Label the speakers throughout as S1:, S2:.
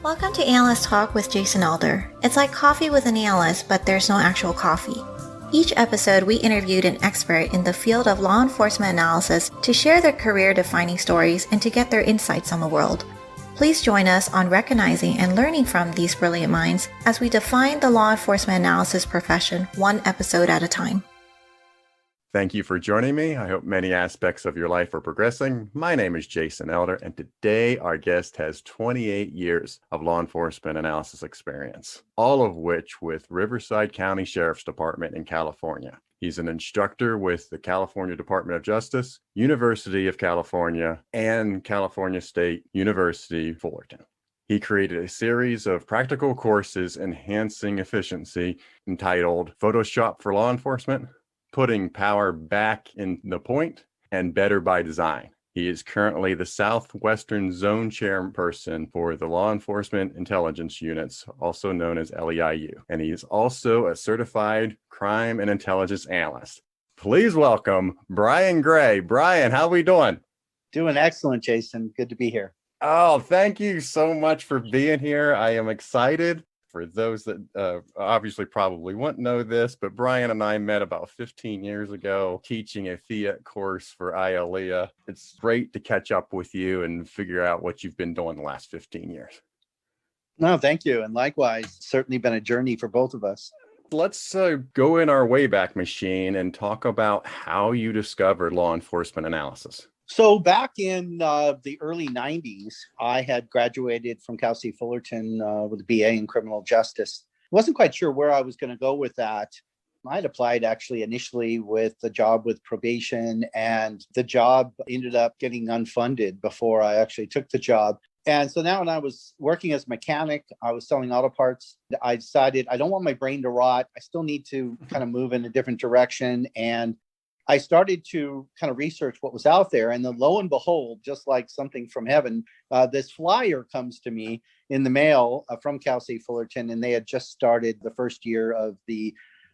S1: Welcome to Analyst Talk with Jason Elder. It's like coffee with an analyst, but there's no actual coffee. Each episode, we interviewed an expert in the field of law enforcement analysis to share their career-defining stories and to get their insights on the world. Please join us on recognizing and learning from these brilliant minds as we define the law enforcement analysis profession one episode at a time.
S2: Thank you for joining me. I hope many aspects of your life are progressing. My name is Jason Elder, and today our guest has 28 years of law enforcement analysis experience, all of which with Riverside County Sheriff's Department in California. He's an instructor with the California Department of Justice, University of California, and California State University, Fullerton. He created a series of practical courses enhancing efficiency entitled Photoshop for Law Enforcement, Putting Power Back in the Point, and Better by Design. He is currently the Southwestern Zone Chairperson for the Law Enforcement Intelligence Units, also known as LEIU. And he is also a certified crime and intelligence analyst. Please welcome Brian Gray. Brian, how are we doing?
S3: Doing excellent, Jason. Good to be here.
S2: Oh, thank you so much for being here. I am excited. For those that obviously probably wouldn't know this, but Brian and I met about 15 years ago teaching a Fiat course for ACIA. It's great to catch up with you and figure out what you've been doing the last 15 years.
S3: No, thank you. And likewise, certainly been a journey for both of us.
S2: Let's go in our Wayback Machine and talk about how you discovered law enforcement analysis.
S3: So back in the early 90s, I had graduated from Cal State Fullerton with a BA in criminal justice. Wasn't quite sure where I was going to go with that. I had applied actually initially with a job with probation, and the job ended up getting unfunded before I actually took the job. And so now when I was working as a mechanic, I was selling auto parts. I decided I don't want my brain to rot. I still need to kind of move in a different direction. And I started to kind of research what was out there. And then lo and behold, just like something from heaven, this flyer comes to me in the mail from Cal State Fullerton. And they had just started the first year of the,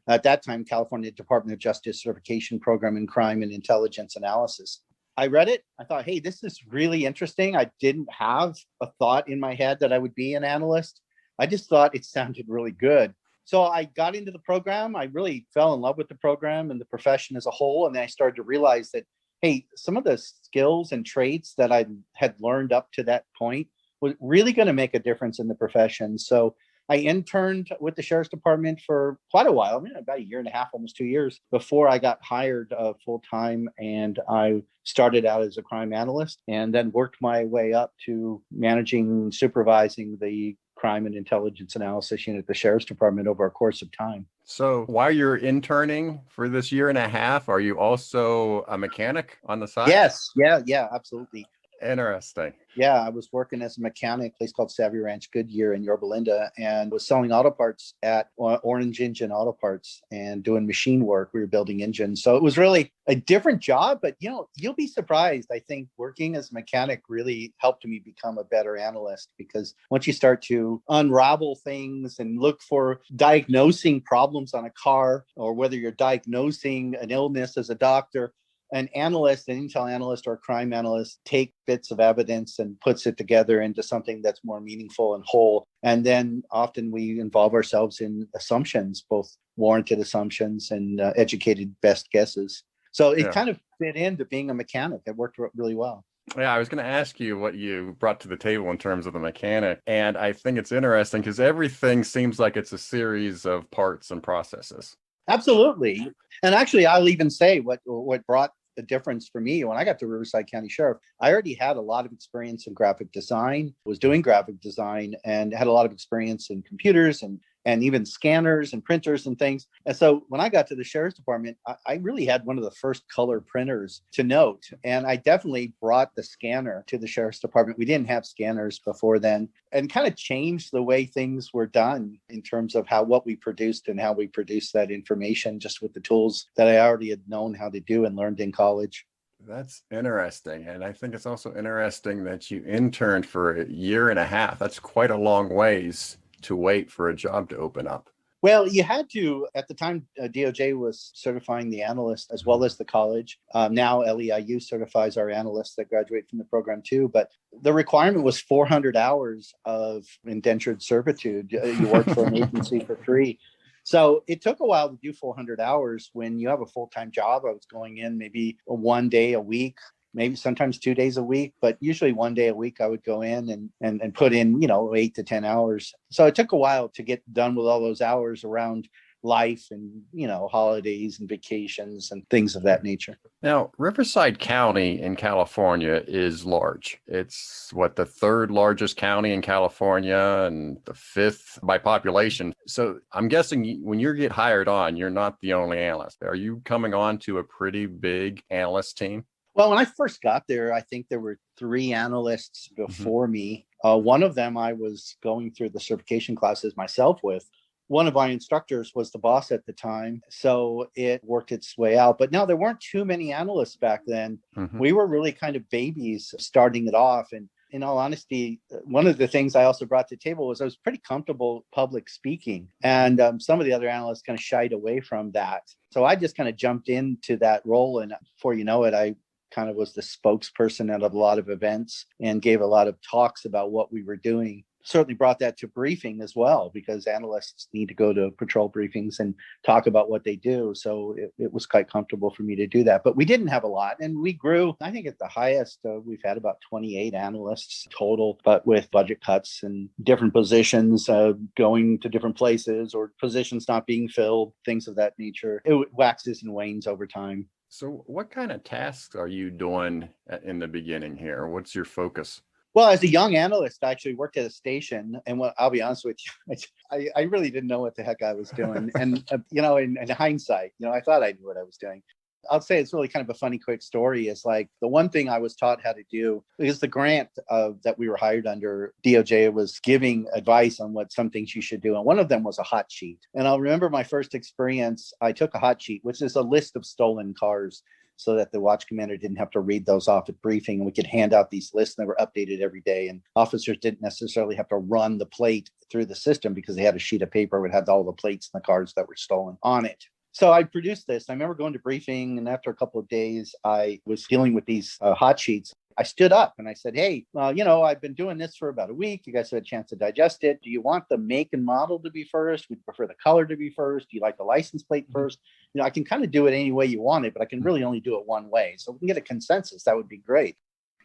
S3: at that time, California Department of Justice certification program in crime and intelligence analysis. I read it. I thought, hey, this is really interesting. I didn't have a thought in my head that I would be an analyst. I just thought it sounded really good. So I got into the program. I really fell in love with the program and the profession as a whole. And then I started to realize that, hey, some of the skills and traits that I had learned up to that point was really going to make a difference in the profession. So I interned with the Sheriff's Department for quite a while, about a year and a half, almost 2 years, before I got hired full-time. And I started out as a crime analyst and then worked my way up to managing, supervising the crime and intelligence analysis unit at the Sheriff's Department over a course of time.
S2: So while you're interning for this year and a half, are you also a mechanic on the side?
S3: Yes. Yeah, absolutely.
S2: Interesting.
S3: Yeah, I was working as a mechanic, a place called Savvy Ranch Goodyear in Yorba Linda, and was selling auto parts at Orange Engine Auto Parts and doing machine work. We were building engines. So it was really a different job, but you'll be surprised. I think working as a mechanic really helped me become a better analyst, because once you start to unravel things and look for diagnosing problems on a car, or whether you're diagnosing an illness as a doctor, an analyst, an intel analyst or a crime analyst, take bits of evidence and puts it together into something that's more meaningful and whole. And then often we involve ourselves in assumptions, both warranted assumptions and educated best guesses. So it kind of fit into being a mechanic. It worked really well.
S2: Yeah, I was going to ask you what you brought to the table in terms of the mechanic. And I think it's interesting because everything seems like it's a series of parts and processes.
S3: Absolutely. And actually, I'll even say what brought the difference for me when I got to Riverside County Sheriff. I already had a lot of experience in graphic design, was doing graphic design, and had a lot of experience in computers and even scanners and printers and things. And so when I got to the Sheriff's Department, I really had one of the first color printers to note. And I definitely brought the scanner to the Sheriff's Department. We didn't have scanners before then, and kind of changed the way things were done in terms of what we produced and how we produced that information, just with the tools that I already had known how to do and learned in college.
S2: That's interesting. And I think it's also interesting that you interned for a year and a half. That's quite a long ways to wait for a job to open up.
S3: Well, you had to, at the time, DOJ was certifying the analyst as well as the college. Now LEIU certifies our analysts that graduate from the program too. But the requirement was 400 hours of indentured servitude. You work for an agency for free. So it took a while to do 400 hours when you have a full-time job. I was going in maybe one day a week, maybe sometimes 2 days a week, but usually one day a week I would go in and put in, 8 to 10 hours. So it took a while to get done with all those hours around life and, holidays and vacations and things of that nature.
S2: Now, Riverside County in California is large. It's the third largest county in California and the fifth by population. So I'm guessing when you get hired on, you're not the only analyst. Are you coming on to a pretty big analyst team?
S3: Well, when I first got there, I think there were 3 analysts before me. One of them I was going through the certification classes myself with. One of my instructors was the boss at the time, so it worked its way out. But no, there weren't too many analysts back then. We were really kind of babies starting it off. And in all honesty, one of the things I also brought to the table was I was pretty comfortable public speaking. And some of the other analysts kind of shied away from that. So I just kind of jumped into that role. And before you know it, I kind of was the spokesperson at a lot of events and gave a lot of talks about what we were doing. Certainly brought that to briefing as well, because analysts need to go to patrol briefings and talk about what they do. So it was quite comfortable for me to do that. But we didn't have a lot. And we grew, I think at the highest, we've had about 28 analysts total, but with budget cuts and different positions going to different places or positions not being filled, things of that nature. It waxes and wanes over time.
S2: So what kind of tasks are you doing in the beginning here? What's your focus?
S3: Well, as a young analyst, I actually worked at a station. And I'll be honest with you, I really didn't know what the heck I was doing. And, in hindsight, I thought I knew what I was doing. I'll say it's really kind of a funny, quick story. Is like the one thing I was taught how to do is the grant that we were hired under. DOJ was giving advice on what some things you should do. And one of them was a hot sheet. And I'll remember my first experience. I took a hot sheet, which is a list of stolen cars, so that the watch commander didn't have to read those off at briefing. And we could hand out these lists and they were updated every day. And officers didn't necessarily have to run the plate through the system because they had a sheet of paper that had all the plates and the cars that were stolen on it. So I produced this. I remember going to briefing, and after a couple of days, I was dealing with these hot sheets. I stood up and I said, hey, I've been doing this for about a week. You guys had a chance to digest it. Do you want the make and model to be first? Would you prefer the color to be first? Do you like the license plate first? I can kind of do it any way you want it, but I can really only do it one way. So we can get a consensus. That would be great.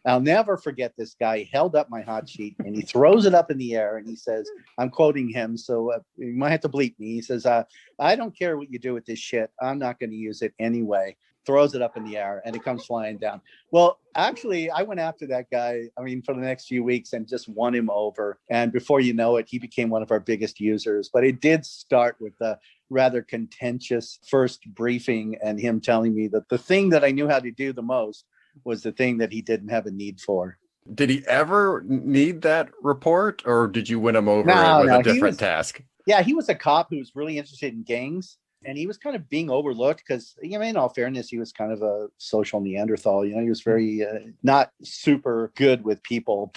S3: I'll never forget this guy. He held up my hot sheet and he throws it up in the air and he says, I'm quoting him, so you might have to bleep me. He says, I don't care what you do with this shit. I'm not going to use it anyway. Throws it up in the air and it comes flying down. Well, actually, I went after that guy, for the next few weeks and just won him over. And before you know it, he became one of our biggest users. But it did start with a rather contentious first briefing and him telling me that the thing that I knew how to do the most was the thing that he didn't have a need for.
S2: Did he ever need that report, or did you win him over with a different task?
S3: Yeah, he was a cop who was really interested in gangs, and he was kind of being overlooked because, in all fairness, he was kind of a social Neanderthal. He was very not super good with people,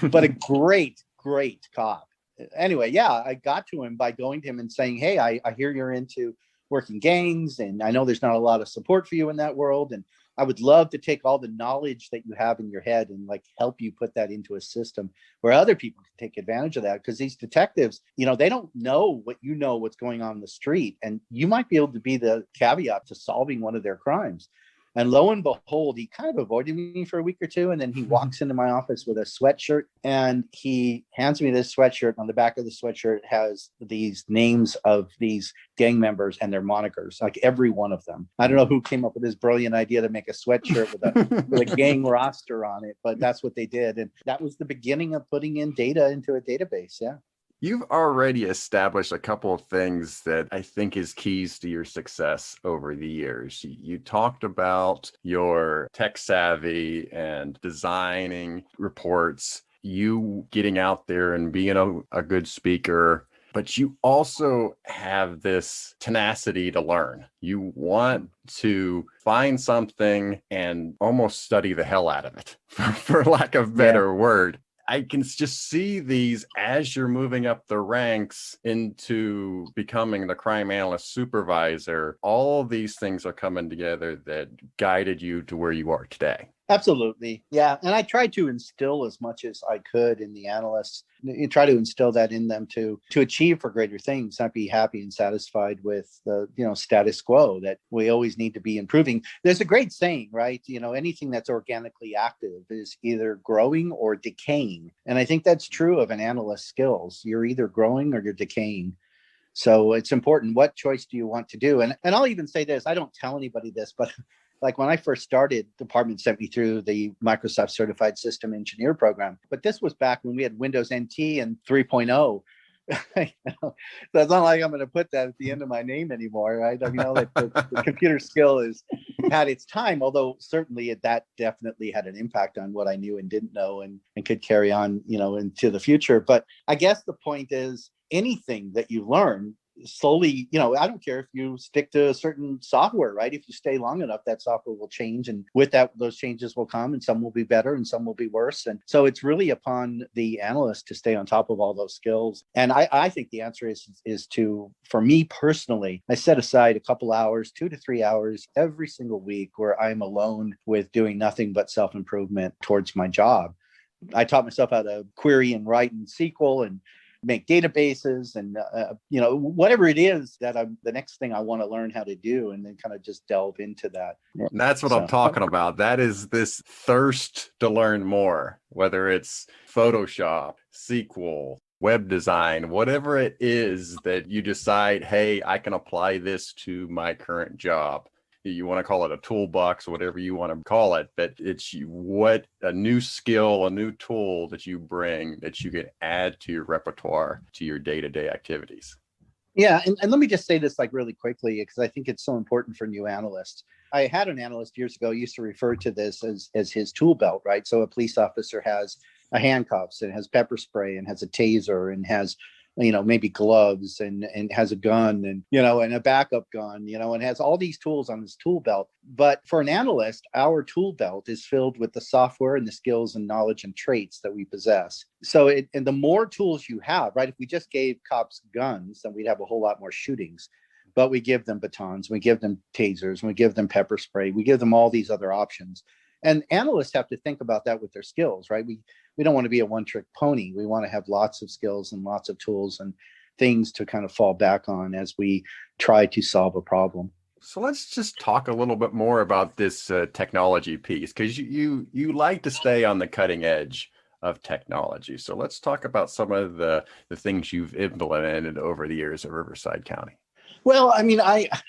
S3: but a great, great cop. Anyway, yeah, I got to him by going to him and saying, hey, I hear you're into working gangs, and I know there's not a lot of support for you in that world, and I would love to take all the knowledge that you have in your head and help you put that into a system where other people can take advantage of that. Because these detectives, they don't know what's going on in the street. And you might be able to be the caveat to solving one of their crimes. And lo and behold, he kind of avoided me for a week or two. And then he walks into my office with a sweatshirt and he hands me this sweatshirt. On the back of the sweatshirt has these names of these gang members and their monikers, like every one of them. I don't know who came up with this brilliant idea to make a sweatshirt with a gang roster on it, but that's what they did. And that was the beginning of putting in data into a database. Yeah.
S2: You've already established a couple of things that I think is keys to your success over the years. You talked about your tech savvy and designing reports, you getting out there and being a good speaker, but you also have this tenacity to learn. You want to find something and almost study the hell out of it, for lack of a better word. I can just see these as you're moving up the ranks into becoming the crime analyst supervisor. All of these things are coming together that guided you to where you are today.
S3: Absolutely. Yeah. And I tried to instill as much as I could in the analysts. You try to instill that in them to achieve for greater things, not be happy and satisfied with the status quo, that we always need to be improving. There's a great saying, right? Anything that's organically active is either growing or decaying. And I think that's true of an analyst's skills. You're either growing or you're decaying. So it's important. What choice do you want to do? And I'll even say this, I don't tell anybody this, but like when I first started, the department sent me through the Microsoft Certified System Engineer program. But this was back when we had Windows NT and 3.0. So it's not like I'm going to put that at the end of my name anymore, right? The computer skill has had its time, although certainly that definitely had an impact on what I knew and didn't know and could carry on, into the future. But I guess the point is anything that you learn slowly, I don't care if you stick to a certain software, right? If you stay long enough, that software will change. And with that, those changes will come and some will be better and some will be worse. And so it's really upon the analyst to stay on top of all those skills. And I think the answer is to, for me personally, I set aside a couple hours, 2 to 3 hours every single week where I'm alone with doing nothing but self-improvement towards my job. I taught myself how to query and write in SQL and make databases and, whatever it is that the next thing I want to learn how to do, and then kind of just delve into that.
S2: And that's what I'm talking about. That is this thirst to learn more, whether it's Photoshop, SQL, web design, whatever it is that you decide, hey, I can apply this to my current job. You want to call it a toolbox, whatever you want to call it, but it's what a new skill, a new tool that you bring that you can add to your repertoire, to your day-to-day activities.
S3: Yeah. And let me just say this really quickly, because I think it's so important for new analysts. I had an analyst years ago used to refer to this as his tool belt, right? So a police officer has a handcuffs and has pepper spray and has a taser and has maybe gloves and has a gun and, and a backup gun, and has all these tools on his tool belt. But for an analyst, our tool belt is filled with the software and the skills and knowledge and traits that we possess. So and the more tools you have, right? If we just gave cops guns, then we'd have a whole lot more shootings. But we give them batons, we give them tasers, we give them pepper spray, we give them all these other options. And analysts have to think about that with their skills, right? We don't want to be a one-trick pony. We want to have lots of skills and lots of tools and things to kind of fall back on as we try to solve a problem.
S2: So let's just talk a little bit more about this technology piece, because you like to stay on the cutting edge of technology. So let's talk about some of the things you've implemented over the years at Riverside County.
S3: Well,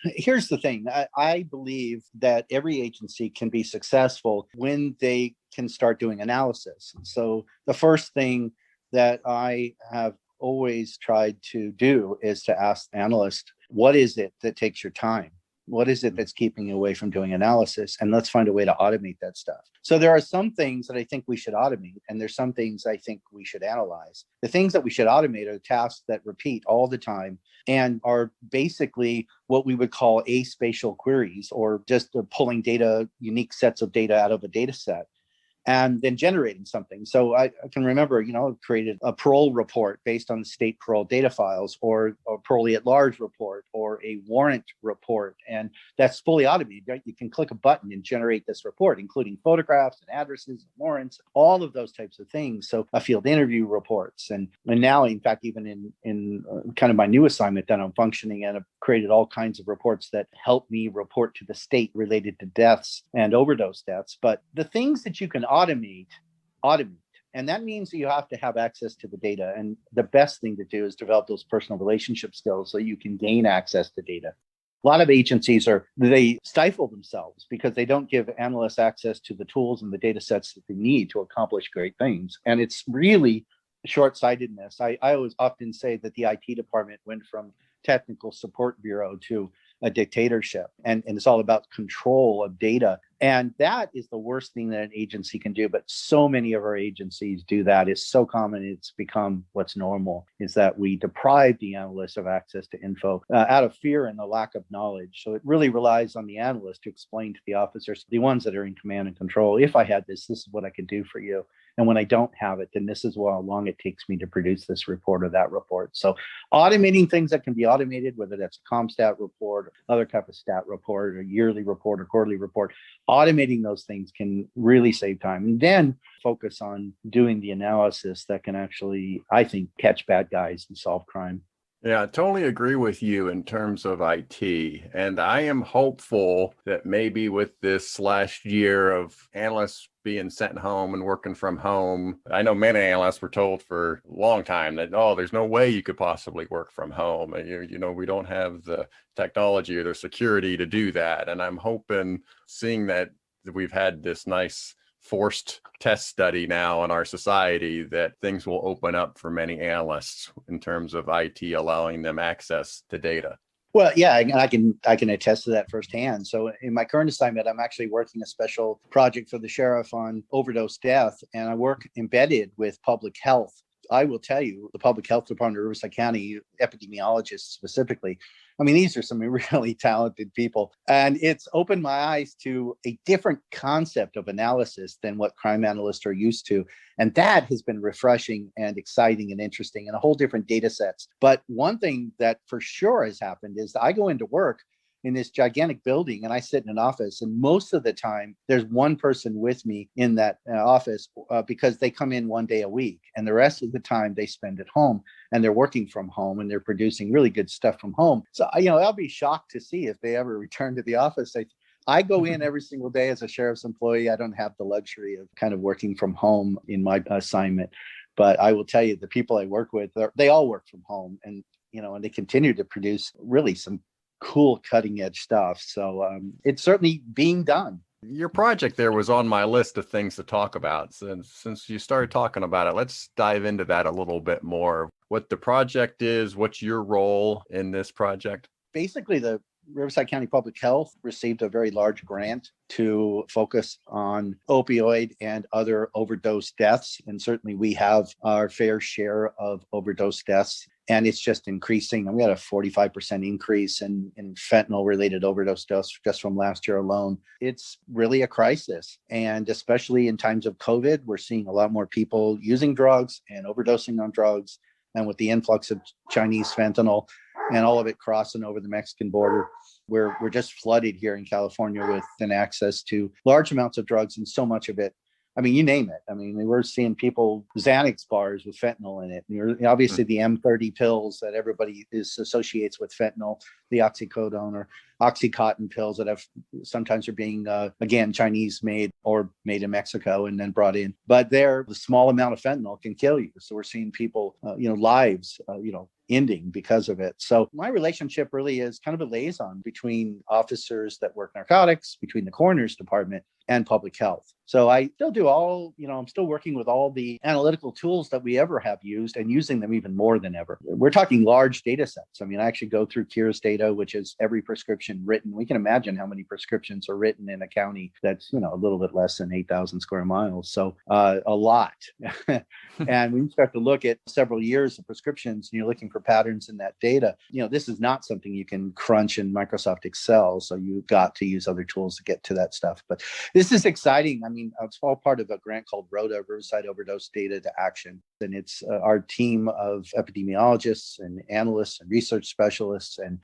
S3: here's the thing. I believe that every agency can be successful when they can start doing analysis. So the first thing that I have always tried to do is to ask analysts, what is it that takes your time? What is it that's keeping you away from doing analysis? And let's find a way to automate that stuff. So there are some things that I think we should automate, and there's some things I think we should analyze. The things that we should automate are tasks that repeat all the time and are basically what we would call aspatial queries, or just pulling data, unique sets of data out of a data set, and then generating something. So I can remember, created a parole report based on the state parole data files, or a parolee at large report, or a warrant report. And that's fully automated, right? You can click a button and generate this report, including photographs and addresses and warrants, all of those types of things. So a field interview reports. And now, in fact, even in kind of my new assignment that I'm functioning in, I've created all kinds of reports that help me report to the state related to deaths and overdose deaths. But the things that you can automate. And that means that you have to have access to the data. And the best thing to do is develop those personal relationship skills so you can gain access to data. A lot of agencies they stifle themselves because they don't give analysts access to the tools and the data sets that they need to accomplish great things. And it's really short-sightedness. I always often say that the IT department went from technical support bureau to a dictatorship, and it's all about control of data. And that is the worst thing that an agency can do. But so many of our agencies do that. It's so common. It's become what's normal, is that we deprive the analysts of access to info out of fear and the lack of knowledge. So it really relies on the analyst to explain to the officers, the ones that are in command and control, if I had this is what I could do for you. And when I don't have it, then this is how long it takes me to produce this report or that report. So automating things that can be automated, whether that's a ComStat report, or other type of stat report, or yearly report or quarterly report, automating those things can really save time. And then focus on doing the analysis that can actually, I think, catch bad guys and solve crime.
S2: Yeah, I totally agree with you in terms of IT. And I am hopeful that maybe with this last year of analysts being sent home and working from home, I know many analysts were told for a long time that, oh, there's no way you could possibly work from home. And, we don't have the technology or the security to do that. And I'm hoping, seeing that we've had this nice forced test study now in our society, that things will open up for many analysts in terms of IT allowing them access to data.
S3: Well, yeah, and I can attest to that firsthand. So in my current assignment, I'm actually working a special project for the sheriff on overdose death, and I work embedded with public health. I will tell you, the public health department of Riverside County, epidemiologists specifically, I mean, these are some really talented people. And it's opened my eyes to a different concept of analysis than what crime analysts are used to. And that has been refreshing and exciting and interesting, and a whole different data sets. But one thing that for sure has happened is I go into work in this gigantic building and I sit in an office, and most of the time there's one person with me in that office because they come in one day a week, and the rest of the time they spend at home, and they're working from home and they're producing really good stuff from home. So, I'll be shocked to see if they ever return to the office. I go in every single day as a sheriff's employee. I don't have the luxury of kind of working from home in my assignment, but I will tell you, the people I work with, they all work from home, and and they continue to produce really some cool cutting edge stuff. So it's certainly being done.
S2: Your project there was on my list of things to talk about. Since you started talking about it, let's dive into that a little bit more. What the project is, what's your role in this project?
S3: Basically, the Riverside County Public Health received a very large grant to focus on opioid and other overdose deaths. And certainly we have our fair share of overdose deaths. And it's just increasing. And we had a 45% increase in fentanyl-related overdose deaths just from last year alone. It's really a crisis. And especially in times of COVID, we're seeing a lot more people using drugs and overdosing on drugs. And with the influx of Chinese fentanyl and all of it crossing over the Mexican border, we're just flooded here in California with an access to large amounts of drugs, and so much of it, I mean, you name it. I mean, we're seeing people, Xanax bars with fentanyl in it. And obviously, the M30 pills that everybody associates with fentanyl, the oxycodone or Oxycontin pills that sometimes are being, again, Chinese made or made in Mexico and then brought in. But the small amount of fentanyl can kill you. So we're seeing people, lives, ending because of it. So my relationship really is kind of a liaison between officers that work narcotics, between the coroner's department and public health. So I still do I'm still working with all the analytical tools that we ever have used, and using them even more than ever. We're talking large data sets. I mean, I actually go through Cures data, which is every prescription written. We can imagine how many prescriptions are written in a county that's, a little bit less than 8,000 square miles. So a lot. And when you start to look at several years of prescriptions and you're looking for patterns in that data, this is not something you can crunch in Microsoft Excel. So you've got to use other tools to get to that stuff. But this is exciting. I mean, it's all part of a grant called RODA, Riverside Overdose Data to Action. And it's our team of epidemiologists and analysts and research specialists. And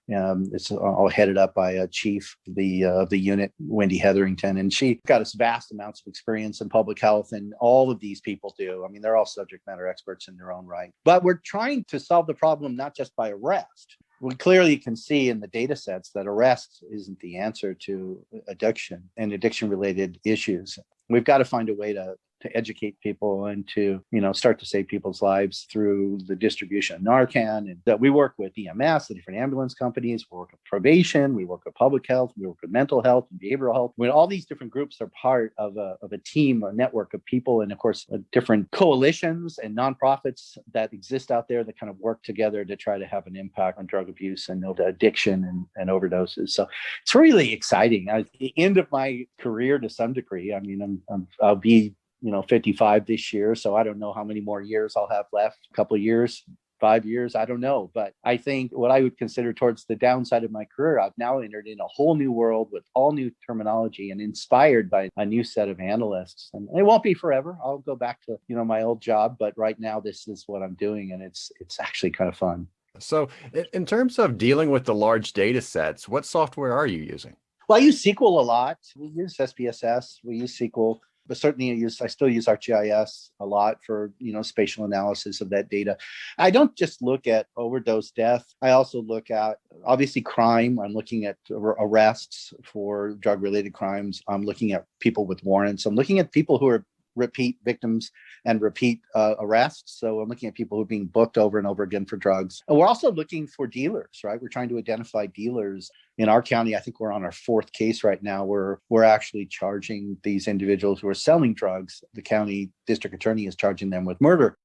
S3: it's all headed up by a chief of the unit, Mindy Hetherington. And she got us vast amounts of experience in public health. And all of these people do. I mean, they're all subject matter experts in their own right. But we're trying to solve the problem not just by arrest. We clearly can see in the data sets that arrest isn't the answer to addiction and addiction-related issues. We've got to find a way to educate people and to, start to save people's lives through the distribution of Narcan. And that we work with EMS, the different ambulance companies, we work with probation, we work with public health, we work with mental health and behavioral health. When all these different groups are part of a team, a network of people, and of course, different coalitions and nonprofits that exist out there that kind of work together to try to have an impact on drug abuse and addiction and overdoses. So it's really exciting. At the end of my career to some degree, I mean, I'll be 55 this year. So I don't know how many more years I'll have left, a couple of years, 5 years, I don't know. But I think what I would consider towards the downside of my career, I've now entered in a whole new world with all new terminology and inspired by a new set of analysts. And it won't be forever. I'll go back to, my old job. But right now, this is what I'm doing. And it's actually kind of fun.
S2: So in terms of dealing with the large data sets, what software are you using?
S3: Well, I use SQL a lot. We use SPSS. We use SQL. But certainly I still use ArcGIS a lot for, spatial analysis of that data. I don't just look at overdose death. I also look at, obviously, crime. I'm looking at arrests for drug-related crimes. I'm looking at people with warrants. I'm looking at people who are repeat victims and repeat arrests. So I'm looking at people who are being booked over and over again for drugs. And we're also looking for dealers, right? We're trying to identify dealers. In our county, I think we're on our 4th case right now where we're actually charging these individuals who are selling drugs. The county district attorney is charging them with murder.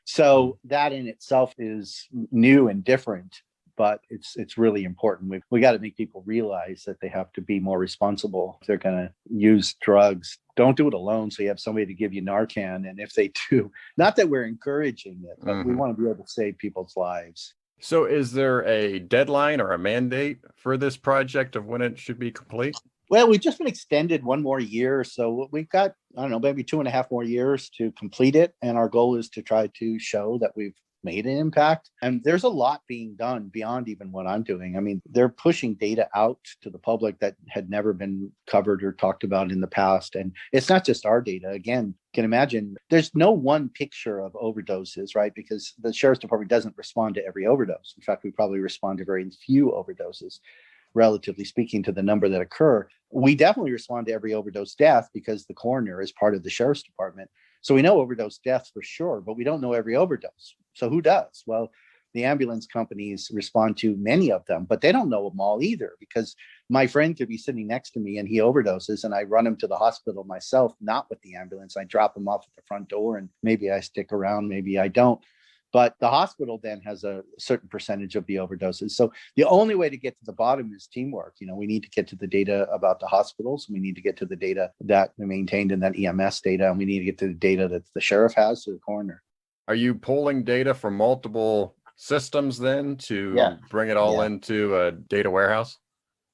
S3: So that in itself is new and different, but it's really important. We got to make people realize that they have to be more responsible if they're going to use drugs. Don't do it alone. So you have somebody to give you Narcan. And if they do, not that we're encouraging it, but we want to be able to save people's lives.
S2: So is there a deadline or a mandate for this project of when it should be complete?
S3: Well, we've just been extended one more year. So we've got, maybe 2.5 more years to complete it. And our goal is to try to show that we've made an impact. And there's a lot being done beyond even what I'm doing. I mean, they're pushing data out to the public that had never been covered or talked about in the past. And it's not just our data. Again, you can imagine there's no one picture of overdoses, right? Because the sheriff's department doesn't respond to every overdose. In fact, we probably respond to very few overdoses, relatively speaking, to the number that occur. We definitely respond to every overdose death because the coroner is part of the sheriff's department. So we know overdose deaths for sure, but we don't know every overdose. So who does? Well, the ambulance companies respond to many of them, but they don't know them all either, because my friend could be sitting next to me and he overdoses and I run him to the hospital myself, not with the ambulance. I drop him off at the front door and maybe I stick around, maybe I don't. But the hospital then has a certain percentage of the overdoses. So the only way to get to the bottom is teamwork. We need to get to the data about the hospitals. We need to get to the data that we maintained in that EMS data. And we need to get to the data that the sheriff has to the coroner.
S2: Are you pulling data from multiple systems then to bring it all into a data warehouse?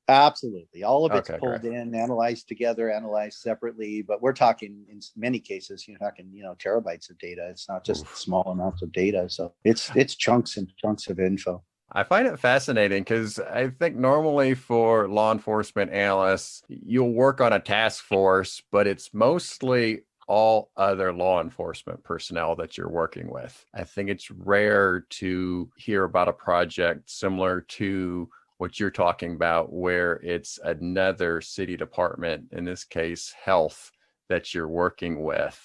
S3: Absolutely. All of it's pulled
S2: great.
S3: in, analyzed together, analyzed separately. But we're talking, in many cases, you're talking, terabytes of data. It's not just small amounts of data. So it's chunks and chunks of info.
S2: I find it fascinating because I think normally for law enforcement analysts, you'll work on a task force, but it's mostly all other law enforcement personnel that you're working with. I think it's rare to hear about a project similar to what you're talking about, where it's another city department, in this case, health, that you're working with.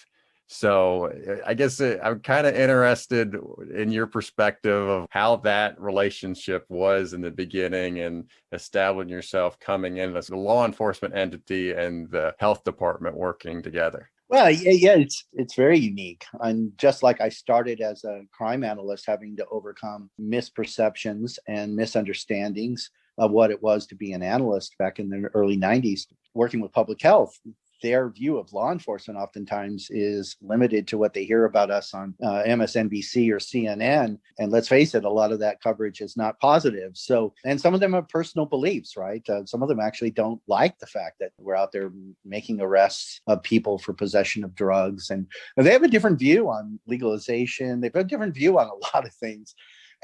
S2: So I guess I'm kind of interested in your perspective of how that relationship was in the beginning and establishing yourself coming in as a law enforcement entity and the health department working together.
S3: Well, yeah, it's very unique. And just like I started as a crime analyst, having to overcome misperceptions and misunderstandings of what it was to be an analyst back in the early 90s, working with public health. Their view of law enforcement oftentimes is limited to what they hear about us on MSNBC or CNN. And let's face it, a lot of that coverage is not positive. So, and some of them have personal beliefs, right? Some of them actually don't like the fact that we're out there making arrests of people for possession of drugs. And they have a different view on legalization. They've got a different view on a lot of things.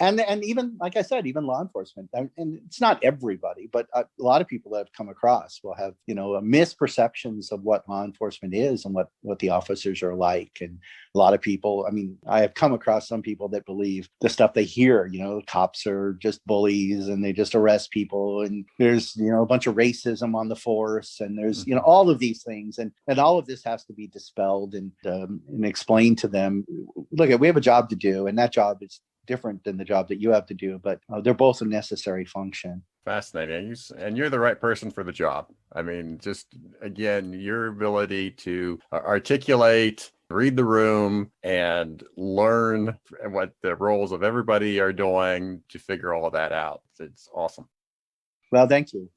S3: And even, like I said, even law enforcement, and it's not everybody, but a lot of people that I've come across will have, misperceptions of what law enforcement is and what the officers are like. And a lot of people, I have come across some people that believe the stuff they hear, the cops are just bullies and they just arrest people. And there's, a bunch of racism on the force. And there's, all of these things. And all of this has to be dispelled and explained to them. Look, we have a job to do, and that job is different than the job that you have to do, but they're both a necessary function.
S2: Fascinating. And you're the right person for the job. Just again, your ability to articulate, read the room, and learn what the roles of everybody are doing to figure all of that out. It's awesome.
S3: Well, thank you.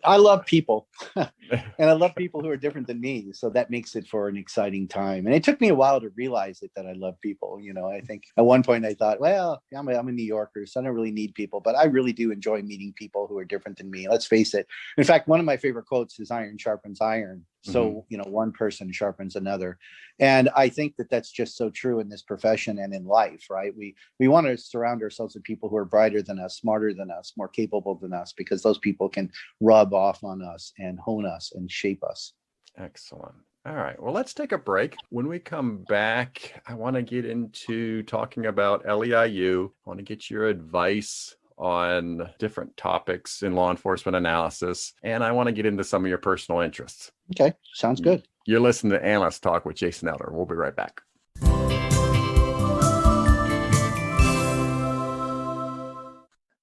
S3: I love people and I love people who are different than me. So that makes it for an exciting time. And it took me a while to realize it, that I love people. I think at one point I thought, well, I'm a New Yorker, so I don't really need people, but I really do enjoy meeting people who are different than me. Let's face it. In fact, one of my favorite quotes is iron sharpens iron. So, one person sharpens another. And I think that that's just so true in this profession and in life, right? We want to surround ourselves with people who are brighter than us, smarter than us, more capable than us, because those people can rub off on us and hone us and shape us.
S2: Excellent. All right. Well, let's take a break. When we come back, I want to get into talking about LEIU. I want to get your advice on different topics in law enforcement analysis, and I want to get into some of your personal interests.
S3: Okay. Sounds good.
S2: You're listening to Analyst Talk with Jason Elder. We'll be right back.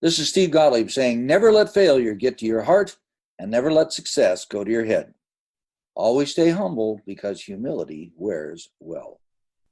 S4: This is Steve Gottlieb saying, never let failure get to your heart and never let success go to your head. Always stay humble because humility wears well.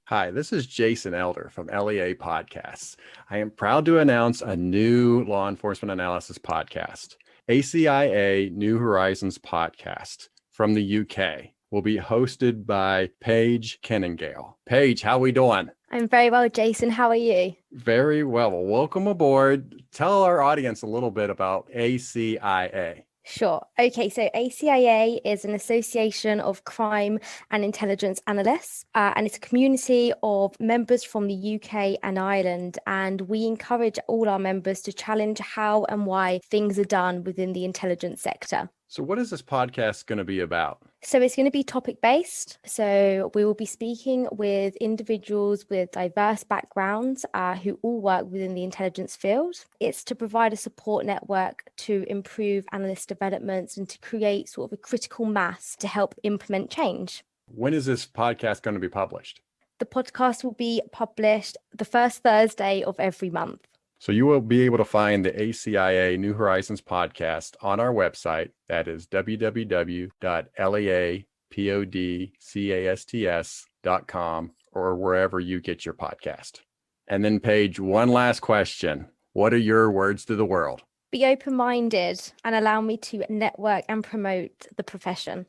S2: Hi, this is Jason Elder from LEA Podcasts. I am proud to announce a new law enforcement analysis podcast, ACIA New Horizons Podcast from the UK. Will be hosted by Paige Kenningale. Paige, how we doing?
S5: I'm very well, Jason. How are you?
S2: Very well. Well, welcome aboard. Tell our audience a little bit about ACIA.
S5: Sure. Okay, so ACIA is an association of crime and intelligence analysts, and it's a community of members from the UK and Ireland, and we encourage all our members to challenge how and why things are done within the intelligence sector.
S2: So what is this podcast going to be about?
S5: So it's going to be topic-based. So we will be speaking with individuals with diverse backgrounds who all work within the intelligence field. It's to provide a support network to improve analyst developments and to create sort of a critical mass to help implement change.
S2: When is this podcast going to be published?
S5: The podcast will be published the first Thursday of every month.
S2: So you will be able to find the ACIA New Horizons podcast on our website. That is www.leapodcasts.com or wherever you get your podcast. And then Paige, one last question. What are your words to the world?
S5: Be open-minded and allow me to network and promote the profession.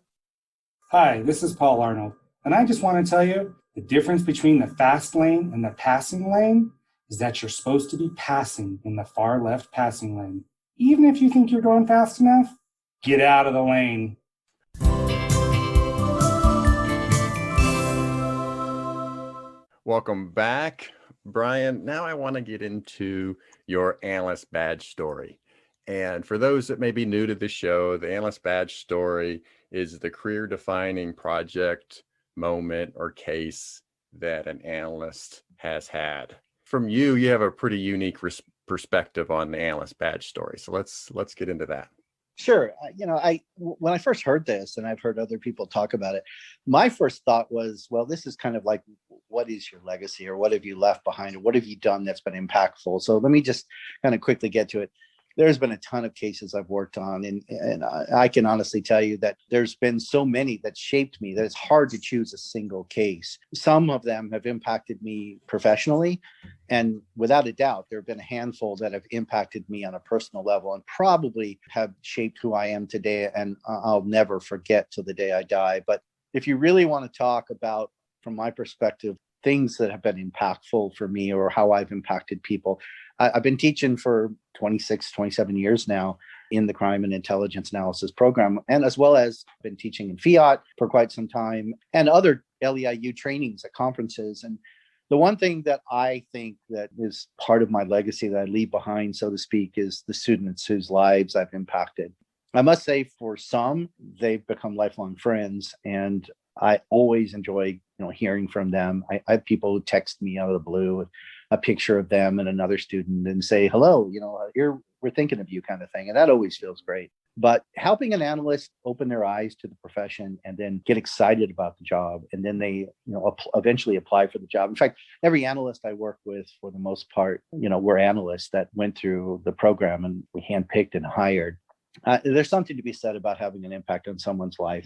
S6: Hi, this is Paul Arnold, and I just want to tell you the difference between the fast lane and the passing lane is that you're supposed to be passing in the far left passing lane. Even if you think you're going fast enough, get out of the lane.
S2: Welcome back, Brian. Now I want to get into your analyst badge story. And for those that may be new to the show, the analyst badge story is the career-defining project, moment, or case that an analyst has had. From you have a pretty unique perspective on the analyst badge story. So let's get into that.
S3: Sure. When I first heard this, and I've heard other people talk about it, my first thought was, well, this is kind of like, what is your legacy, or what have you left behind, or what have you done that's been impactful? So let me just kind of quickly get to it. There's been a ton of cases I've worked on, and I can honestly tell you that there's been so many that shaped me that it's hard to choose a single case. Some of them have impacted me professionally, and without a doubt, there have been a handful that have impacted me on a personal level and probably have shaped who I am today, and I'll never forget till the day I die. But if you really want to talk about, from my perspective, things that have been impactful for me or how I've impacted people, I've been teaching for 26, 27 years now in the crime and intelligence analysis program, and as well as been teaching in Fiat for quite some time and other LEIU trainings at conferences. And the one thing that I think that is part of my legacy that I leave behind, so to speak, is the students whose lives I've impacted. I must say, for some, they've become lifelong friends, and I always enjoy, hearing from them. I have people who text me out of the blue with a picture of them and another student and say, hello, here, we're thinking of you, kind of thing. And that always feels great. But helping an analyst open their eyes to the profession and then get excited about the job, and then they, eventually apply for the job. In fact, every analyst I work with, for the most part, we're analysts that went through the program and we handpicked and hired. There's something to be said about having an impact on someone's life.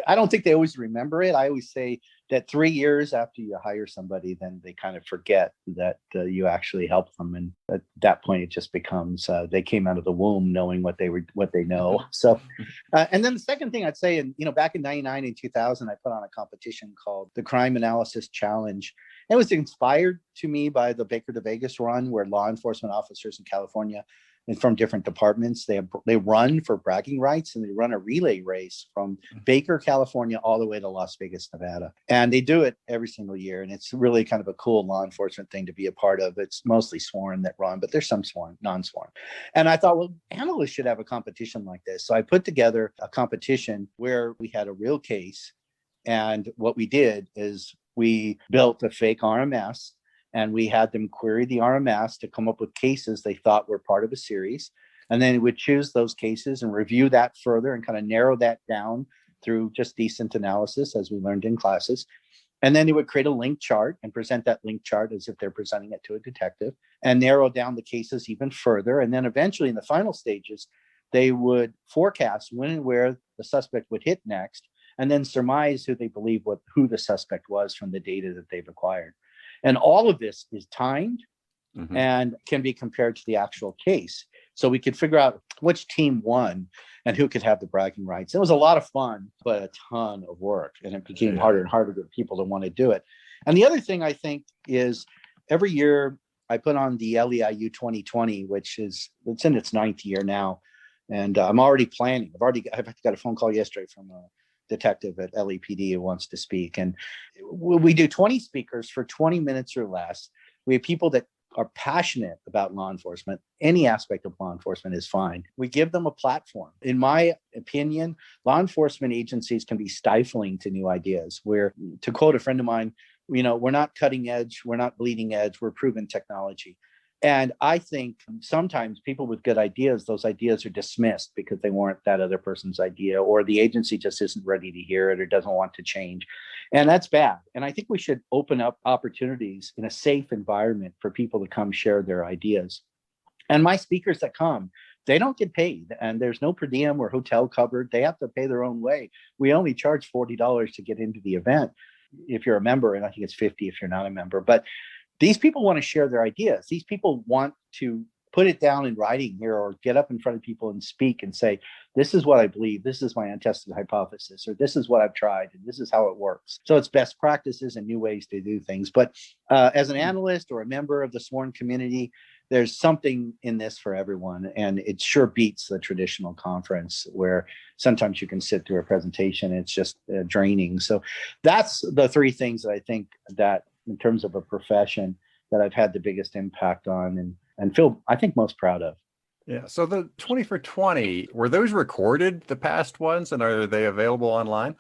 S3: I don't think they always remember it. I always say that 3 years after you hire somebody, then they kind of forget that you actually helped them. And at that point, it just becomes they came out of the womb knowing what they know. So, and then the second thing I'd say, and back in '99 and 2000, I put on a competition called the Crime Analysis Challenge. It was inspired to me by the Baker to Vegas run, where law enforcement officers in California and from different departments, they run for bragging rights, and they run a relay race from Baker, California, all the way to Las Vegas, Nevada. And they do it every single year. And it's really kind of a cool law enforcement thing to be a part of. It's mostly sworn that run, but there's some sworn, non-sworn. And I thought, well, analysts should have a competition like this. So I put together a competition where we had a real case. And what we did is we built a fake RMS, and we had them query the RMS to come up with cases they thought were part of a series. And then we would choose those cases and review that further and kind of narrow that down through just decent analysis, as we learned in classes. And then they would create a link chart and present that link chart as if they're presenting it to a detective, and narrow down the cases even further. And then eventually in the final stages, they would forecast when and where the suspect would hit next, and then surmise who they believe who the suspect was from the data that they've acquired. And all of this is timed and can be compared to the actual case. So we could figure out which team won and who could have the bragging rights. It was a lot of fun, but a ton of work. And it became harder and harder for people to want to do it. And the other thing I think is every year I put on the LEIU 2020, it's in its 9th year now. And I'm already planning. I've got a phone call yesterday from a detective at LAPD who wants to speak. And we do 20 speakers for 20 minutes or less. We have people that are passionate about law enforcement. Any aspect of law enforcement is fine. We give them a platform. In my opinion, law enforcement agencies can be stifling to new ideas, where, to quote a friend of mine, we're not cutting edge, we're not bleeding edge, we're proven technology. And I think sometimes people with good ideas, those ideas are dismissed because they weren't that other person's idea, or the agency just isn't ready to hear it or doesn't want to change. And that's bad. And I think we should open up opportunities in a safe environment for people to come share their ideas. And my speakers that come, they don't get paid, and there's no per diem or hotel covered. They have to pay their own way. We only charge $40 to get into the event if you're a member, and I think it's $50 if you're not a member. But these people want to share their ideas. These people want to put it down in writing here, or get up in front of people and speak and say, this is what I believe, this is my untested hypothesis, or this is what I've tried, and this is how it works. So it's best practices and new ways to do things. But as an analyst or a member of the sworn community, there's something in this for everyone. And it sure beats the traditional conference, where sometimes you can sit through a presentation, it's just draining. So that's the 3 things that I think that, in terms of a profession, that I've had the biggest impact on and feel, I think, most proud of.
S2: Yeah. So the 20 for 20, were those recorded, the past ones, and are they available online?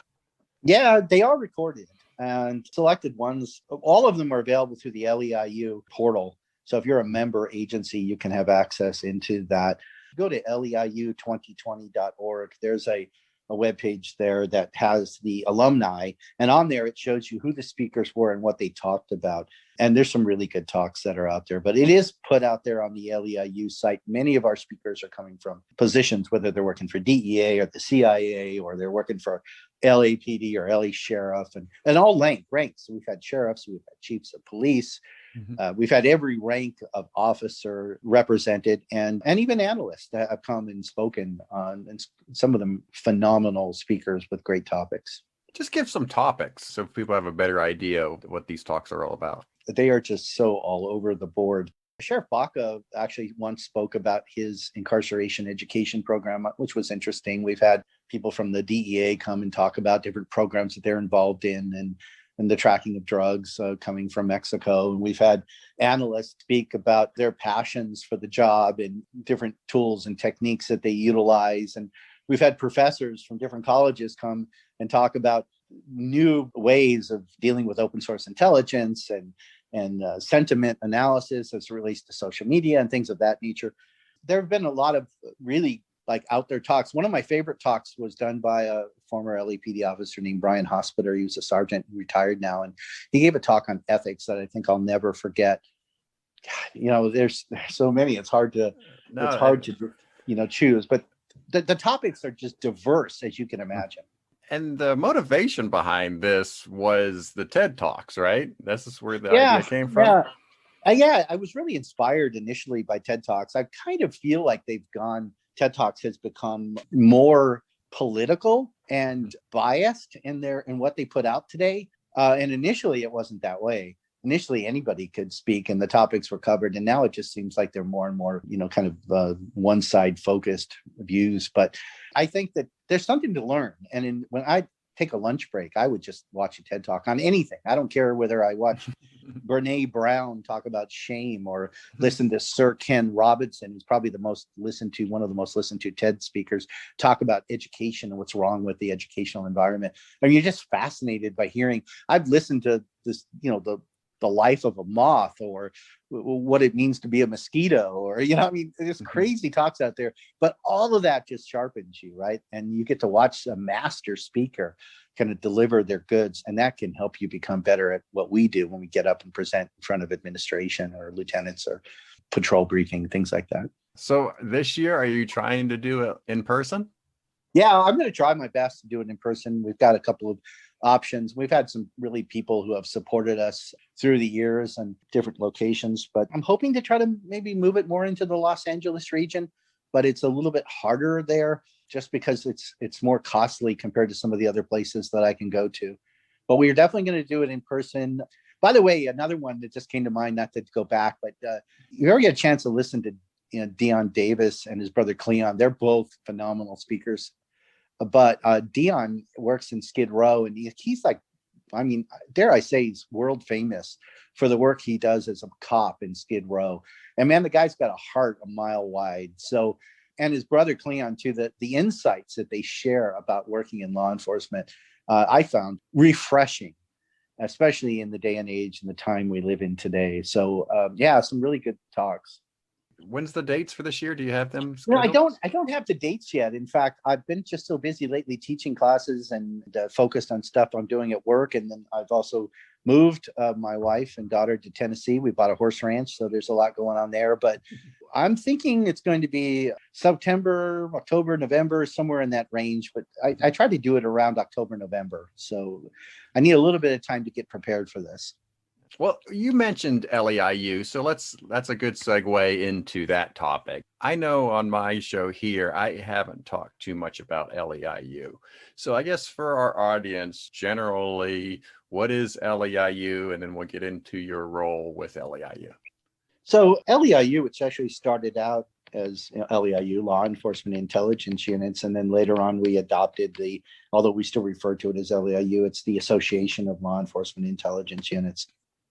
S3: Yeah, they are recorded, and selected ones, all of them are available through the LEIU portal. So if you're a member agency, you can have access into that. Go to leiu2020.org. There's a webpage there that has the alumni, and on there it shows you who the speakers were and what they talked about. And there's some really good talks that are out there, but it is put out there on the LEIU site. Many of our speakers are coming from positions, whether they're working for DEA or the CIA, or they're working for LAPD or LA Sheriff, and all ranks. So we've had sheriffs, we've had chiefs of police, we've had every rank of officer represented, and even analysts that have come and spoken on, and some of them phenomenal speakers with great topics.
S2: Just give some topics so people have a better idea of what these talks are all about.
S3: They are just so all over the board. Sheriff Baca actually once spoke about his incarceration education program, which was interesting. We've had people from the DEA come and talk about different programs that they're involved in, and the tracking of drugs coming from Mexico. And we've had analysts speak about their passions for the job and different tools and techniques that they utilize. And we've had professors from different colleges come and talk about new ways of dealing with open source intelligence and sentiment analysis as it relates to social media and things of that nature. There have been a lot of really out there talks. One of my favorite talks was done by a former LAPD officer named Brian Hospiter. He was a sergeant, retired now, and he gave a talk on ethics that I think I'll never forget. God, there's so many. It's hard to choose, but the topics are just diverse, as you can imagine.
S2: And the motivation behind this was the TED Talks, right? This is where the idea came from.
S3: Yeah, I was really inspired initially by TED Talks. I kind of feel like TED Talks has become more political and biased in what they put out today. And initially it wasn't that way. Initially anybody could speak and the topics were covered. And now it just seems like they're more and more, kind of one side focused views. But I think that there's something to learn. And when I take a lunch break, I would just watch a TED Talk on anything. I don't care whether I watch Brene Brown talk about shame or listen to Sir Ken Robinson, who's probably one of the most listened to TED speakers, talk about education and what's wrong with the educational environment. I mean, you're just fascinated by hearing. I've listened to this, the life of a moth, or what it means to be a mosquito, or, there's crazy talks out there, but all of that just sharpens you, right? And you get to watch a master speaker kind of deliver their goods, and that can help you become better at what we do when we get up and present in front of administration or lieutenants or patrol briefing, things like that.
S2: So this year, are you trying to do it in person?
S3: Yeah, I'm going to try my best to do it in person. We've got a couple of options. We've had some really people who have supported us through the years and different locations, but I'm hoping to try to maybe move it more into the Los Angeles region, but it's a little bit harder there just because it's more costly compared to some of the other places that I can go to. But we are definitely going to do it in person. By the way, another one that just came to mind, not to go back, but you ever get a chance to listen to Dion Davis and his brother Cleon? They're both phenomenal speakers. But Dion works in Skid Row, and he's like, dare I say, he's world famous for the work he does as a cop in Skid Row. And man, the guy's got a heart a mile wide. So, and his brother Cleon too, the insights that they share about working in law enforcement, I found refreshing, especially in the day and age and the time we live in today. So some really good talks.
S2: When's the dates for this year? Do you have them scheduled?
S3: No, I don't have the dates yet. In fact, I've been just so busy lately teaching classes and focused on stuff I'm doing at work. And then I've also moved my wife and daughter to Tennessee. We bought a horse ranch, so there's a lot going on there. But I'm thinking it's going to be September, October, November, somewhere in that range. But I try to do it around October, November. So I need a little bit of time to get prepared for this.
S2: Well, you mentioned LEIU, so that's a good segue into that topic. I know on my show here, I haven't talked too much about LEIU. So I guess for our audience, generally, what is LEIU? And then we'll get into your role with LEIU.
S3: So LEIU, which actually started out as LEIU, Law Enforcement Intelligence Units, and then later on we adopted although we still refer to it as LEIU, it's the Association of Law Enforcement Intelligence Units.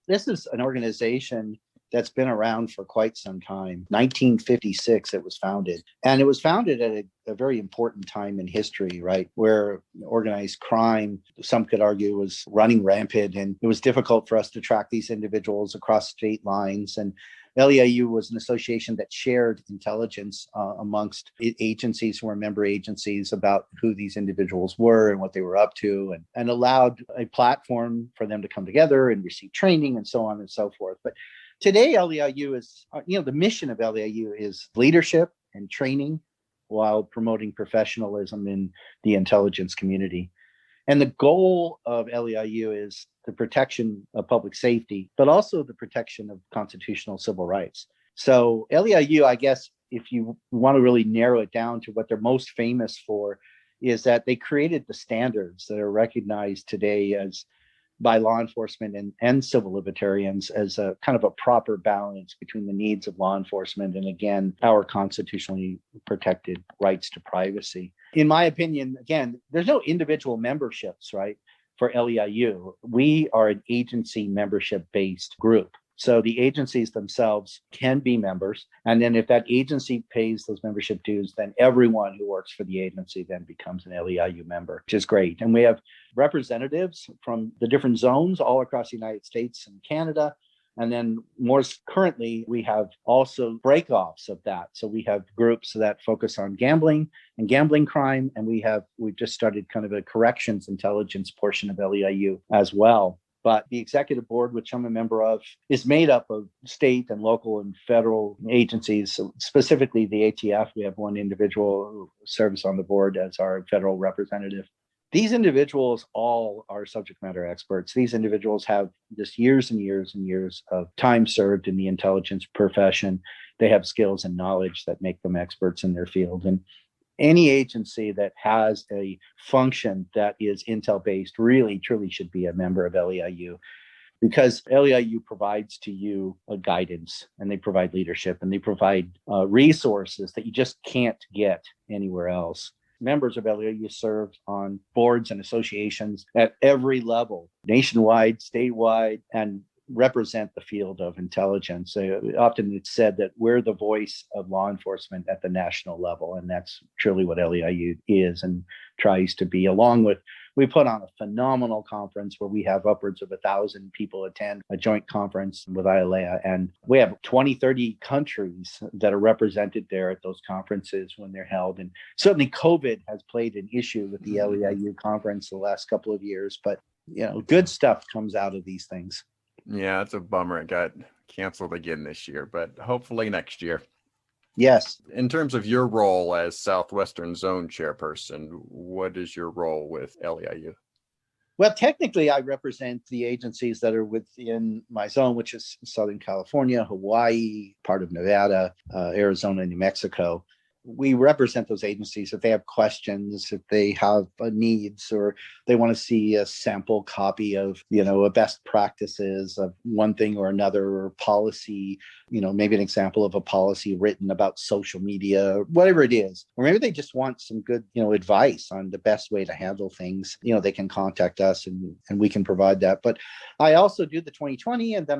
S3: This is an organization that's been around for quite some time. 1956, it was founded. And it was founded at a very important time in history, right? Where organized crime, some could argue, was running rampant. And it was difficult for us to track these individuals across state lines. And LEIU was an association that shared intelligence amongst agencies who were member agencies about who these individuals were and what they were up to, and allowed a platform for them to come together and receive training and so on and so forth. But today, LEIU is, the mission of LEIU is leadership and training while promoting professionalism in the intelligence community. And the goal of LEIU is the protection of public safety, but also the protection of constitutional civil rights. So LEIU, I guess, if you want to really narrow it down to what they're most famous for, is that they created the standards that are recognized today as by law enforcement and civil libertarians as a kind of a proper balance between the needs of law enforcement and, again, our constitutionally protected rights to privacy. In my opinion, again, there's no individual memberships, right, for LEIU. We are an agency membership-based group. So the agencies themselves can be members. And then if that agency pays those membership dues, then everyone who works for the agency then becomes an LEIU member, which is great. And we have representatives from the different zones all across the United States and Canada. And then more currently, we have also breakoffs of that. So we have groups that focus on gambling and gambling crime. And we've just started kind of a corrections intelligence portion of LEIU as well. But the executive board, which I'm a member of, is made up of state and local and federal agencies. So specifically, the ATF, we have one individual who serves on the board as our federal representative. These individuals all are subject matter experts. These individuals have just years and years and years of time served in the intelligence profession. They have skills and knowledge that make them experts in their field. And any agency that has a function that is intel-based really, truly should be a member of LEIU, because LEIU provides to you a guidance, and they provide leadership, and they provide resources that you just can't get anywhere else. Members of LEIU serve on boards and associations at every level, nationwide, statewide, and represent the field of intelligence. Often it's said that we're the voice of law enforcement at the national level, and that's truly what LEIU is and tries to be. Along with, we put on a phenomenal conference where we have upwards of 1,000 people attend a joint conference with ACIA, and we have 20, 30 countries that are represented there at those conferences when they're held. And certainly COVID has played an issue with the LEIU conference the last couple of years, but good stuff comes out of these things.
S2: Yeah, it's a bummer it got canceled again this year, but hopefully next year.
S3: Yes.
S2: In terms of your role as Southwestern Zone Chairperson, what is your role with LEIU?
S3: Well, technically, I represent the agencies that are within my zone, which is Southern California, Hawaii, part of Nevada, Arizona, New Mexico. We represent those agencies if they have questions, if they have needs, or they want to see a sample copy of, a best practices of one thing or another, or policy, maybe an example of a policy written about social media, or whatever it is. Or maybe they just want some good, advice on the best way to handle things. They can contact us and we can provide that. But I also do the 2020, and then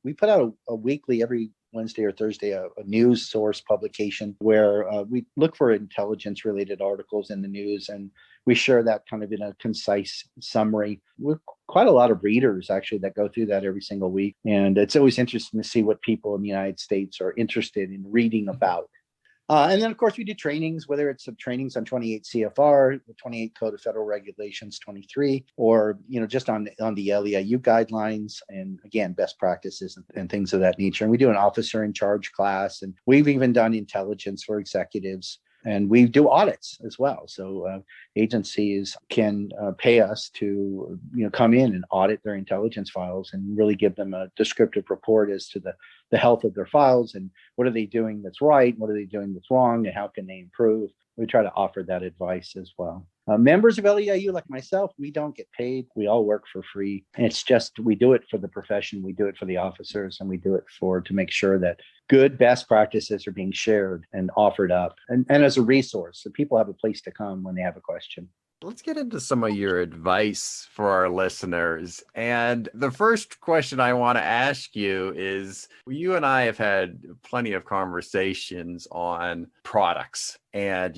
S3: we put out a weekly, every Wednesday or Thursday, a news source publication where we look for intelligence related articles in the news, and we share that kind of in a concise summary. We're quite a lot of readers actually that go through that every single week. And it's always interesting to see what people in the United States are interested in reading about. And then, of course, we do trainings, whether it's trainings on 28 CFR, the 28 Code of Federal Regulations 23, or, just on the LEIU guidelines, and again, best practices and things of that nature. And we do an officer in charge class, and we've even done intelligence for executives. And we do audits as well. So agencies can pay us to come in and audit their intelligence files and really give them a descriptive report as to the health of their files, and what are they doing that's right, what are they doing that's wrong, and how can they improve. We try to offer that advice as well. Members of LEIU, like myself, we don't get paid. We all work for free. And it's just, we do it for the profession, we do it for the officers, and we do it to make sure that good best practices are being shared and offered up, and as a resource, so people have a place to come when they have a question.
S2: Let's get into some of your advice for our listeners. And the first question I want to ask you is, you and I have had plenty of conversations on products. And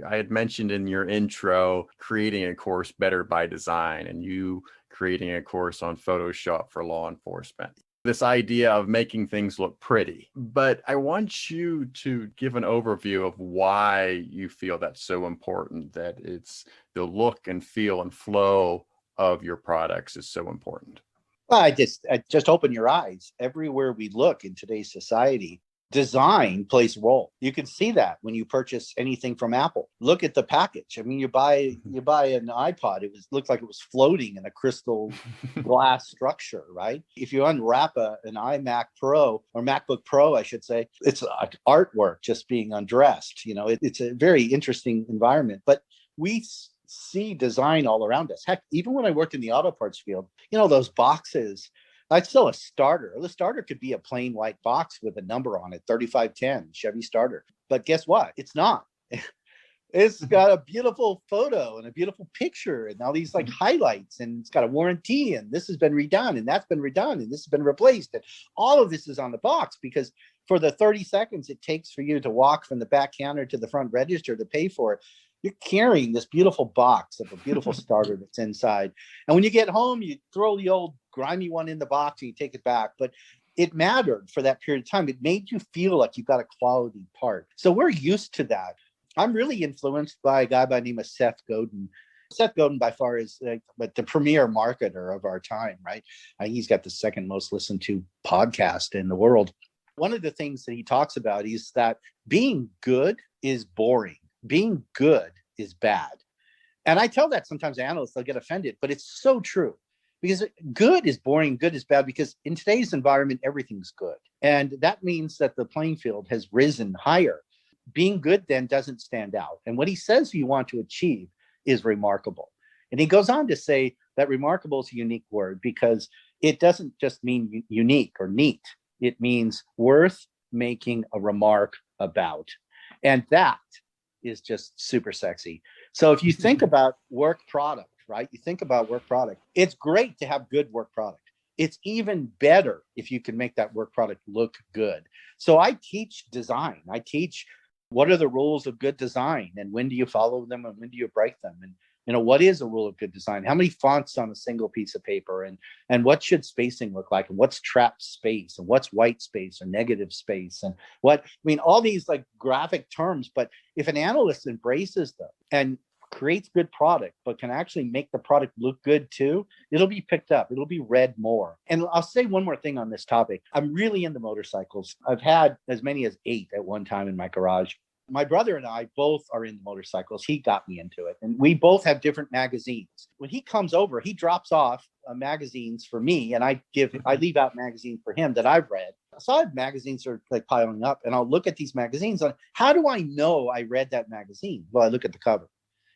S2: I had mentioned in your intro, creating a course better by design, and you creating a course on Photoshop for law enforcement. This idea of making things look pretty. But I want you to give an overview of why you feel that's so important, that it's the look and feel and flow of your products is so important.
S3: Well, I just open your eyes. Everywhere we look in today's society, design plays a role. You can see that when you purchase anything from Apple. Look at the package. I mean, you buy an iPod, looked like it was floating in a crystal glass structure, right? If you unwrap an iMac Pro, or MacBook Pro, I should say, it's like artwork just being undressed. It's a very interesting environment. But we see design all around us. Heck, even when I worked in the auto parts field, those boxes, I'd sell a starter. The starter could be a plain white box with a number on it, 3510 Chevy starter. But guess what? It's not. It's got a beautiful photo and a beautiful picture and all these highlights, and it's got a warranty, and this has been redone, and that's been redone, and this has been replaced. And all of this is on the box, because for the 30 seconds it takes for you to walk from the back counter to the front register to pay for it, you're carrying this beautiful box of a beautiful starter that's inside. And when you get home, you throw the old grimy one in the box and you take it back. But it mattered for that period of time. It made you feel like you got a quality part. So we're used to that. I'm really influenced by a guy by the name of Seth Godin. Seth Godin by far is but the premier marketer of our time, right? He's got the second most listened to podcast in the world. One of the things that he talks about is that being good is boring. Being good is bad. And I tell that sometimes to analysts, they'll get offended, but it's so true. Because good is boring, good is bad, because in today's environment, everything's good. And that means that the playing field has risen higher. Being good then doesn't stand out. And what he says you want to achieve is remarkable. And he goes on to say that remarkable is a unique word because it doesn't just mean unique or neat. It means worth making a remark about. And that is just super sexy. So if you think about work product, right? You think about work product. It's great to have good work product. It's even better if you can make that work product look good. So I teach design. I teach what are the rules of good design and when do you follow them and when do you break them? And what is a rule of good design? How many fonts on a single piece of paper? And what should spacing look like? And what's trapped space? And what's white space or negative space? And all these like graphic terms. But if an analyst embraces them and creates good product, but can actually make the product look good too, it'll be picked up. It'll be read more. And I'll say one more thing on this topic. I'm really into motorcycles. I've had as many as 8 at one time in my garage. My brother and I both are into motorcycles. He got me into it. And we both have different magazines. When he comes over, he drops off magazines for me. And I leave out magazines for him that I've read. So I have magazines are like piling up. And I'll look at these magazines. On how do I know I read that magazine? Well, I look at the cover.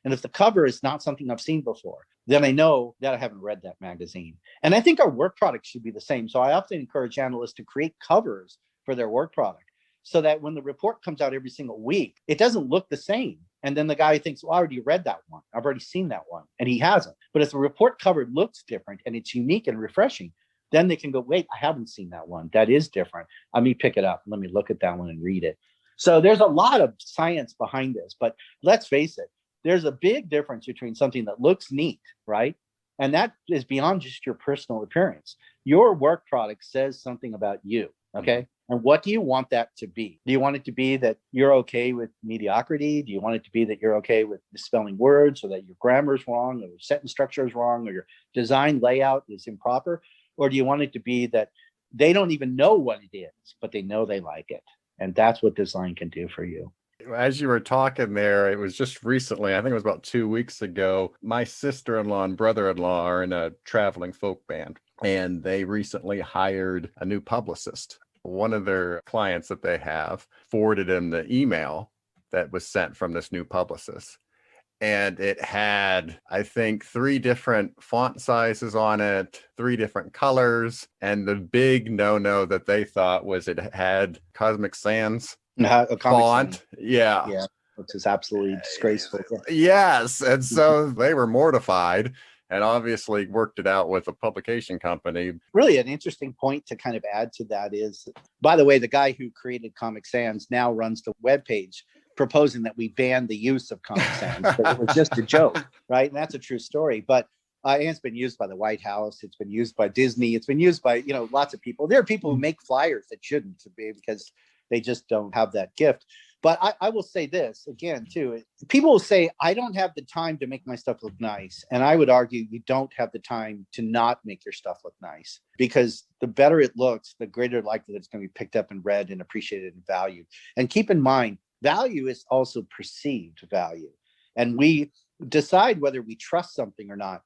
S3: And if the cover is not something I've seen before, then I know that I haven't read that magazine. And I think our work product should be the same. So I often encourage analysts to create covers for their work product so that when the report comes out every single week, it doesn't look the same. And then the guy thinks, well, I already read that one. I've already seen that one. And he hasn't. But if the report cover looks different and it's unique and refreshing, then they can go, wait, I haven't seen that one. That is different. Let me pick it up. Let me look at that one and read it. So there's a lot of science behind this. But let's face it, there's a big difference between something that looks neat, right? And that is beyond just your personal appearance. Your work product says something about you, okay? And what do you want that to be? Do you want it to be that you're okay with mediocrity? Do you want it to be that you're okay with misspelling words or that your grammar is wrong or your sentence structure is wrong or your design layout is improper? Or do you want it to be that they don't even know what it is, but they know they like it? And that's what design can do for you.
S2: As you were talking there, it was just recently, I think it was about 2 weeks ago, my sister-in-law and brother-in-law are in a traveling folk band, and they recently hired a new publicist. One of their clients that they have forwarded them the email that was sent from this new publicist. And it had, I think, 3 different font sizes on it, 3 different colors. And the big no-no that they thought was it had Cosmic Sans font. Yeah.
S3: Which is absolutely disgraceful.
S2: Yes. And so they were mortified and obviously worked it out with a publication company.
S3: Really an interesting point to kind of add to that is, by the way, the guy who created Comic Sans now runs the webpage proposing that we ban the use of Comic Sans. But it was just a joke, right? And that's a true story. But it's been used by the White House. It's been used by Disney. It's been used by, lots of people. There are people who make flyers that shouldn't be because they just don't have that gift. But I will say this again, too. People will say, I don't have the time to make my stuff look nice. And I would argue you don't have the time to not make your stuff look nice, because the better it looks, the greater likelihood it's going to be picked up and read and appreciated and valued. And keep in mind, value is also perceived value. And we decide whether we trust something or not.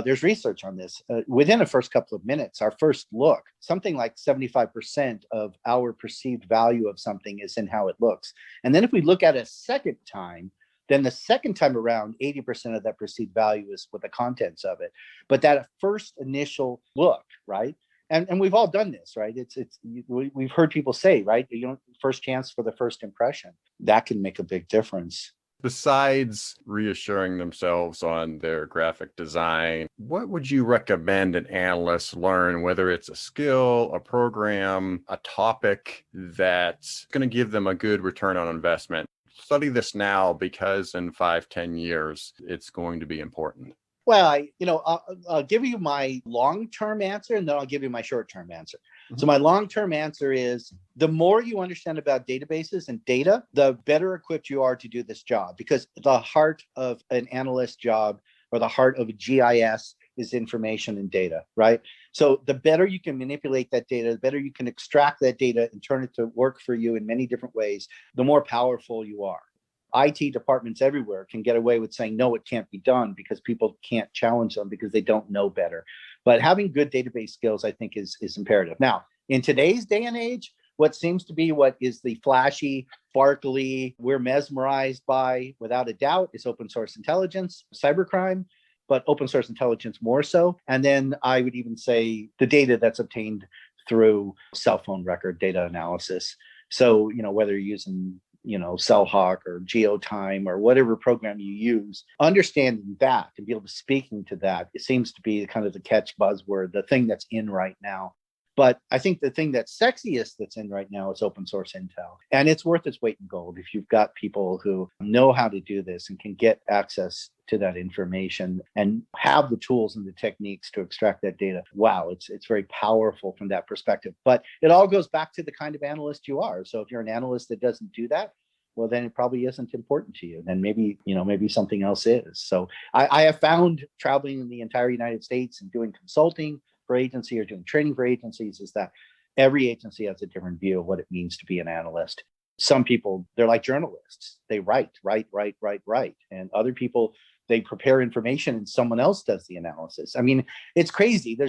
S3: There's research on this. Within the first couple of minutes, our first look, something like 75% of our perceived value of something is in how it looks. And then if we look at it a second time, then the second time around, 80% of that perceived value is with the contents of it. But that first initial look, right? And we've all done this, right? We've heard people say, right? First chance for the first impression. That can make a big difference.
S2: Besides reassuring themselves on their graphic design, what would you recommend an analyst learn, whether it's a skill, a program, a topic that's going to give them a good return on investment? Study this now because in 5-10 years, it's going to be important.
S3: Well, I'll give you my long-term answer, and then I'll give you my short-term answer. Mm-hmm. So my long-term answer is the more you understand about databases and data, the better equipped you are to do this job, because the heart of an analyst job or the heart of a GIS is information and data, right? So the better you can manipulate that data, the better you can extract that data and turn it to work for you in many different ways, the more powerful you are. IT departments everywhere can get away with saying, no, it can't be done because people can't challenge them because they don't know better. But having good database skills, I think, is imperative. Now, in today's day and age, what seems to be what is the flashy, sparkly, we're mesmerized by, without a doubt, is open source intelligence, cybercrime, but open source intelligence more so. And then I would even say the data that's obtained through cell phone record data analysis. So, whether you're using CellHawk or GeoTime or whatever program you use, understanding that and be able to speaking to that, it seems to be kind of the catch buzzword, the thing that's in right now. But I think the thing that's sexiest that's in right now is open source intel. And it's worth its weight in gold if you've got people who know how to do this and can get access to that information and have the tools and the techniques to extract that data. Wow, it's very powerful from that perspective. But it all goes back to the kind of analyst you are. So if you're an analyst that doesn't do that, well, then it probably isn't important to you. Then maybe something else is. So I have found traveling in the entire United States and doing consulting for agency or doing training for agencies is that every agency has a different view of what it means to be an analyst. Some people, they're like journalists. They write. And other people, they prepare information and someone else does the analysis. I mean, it's crazy.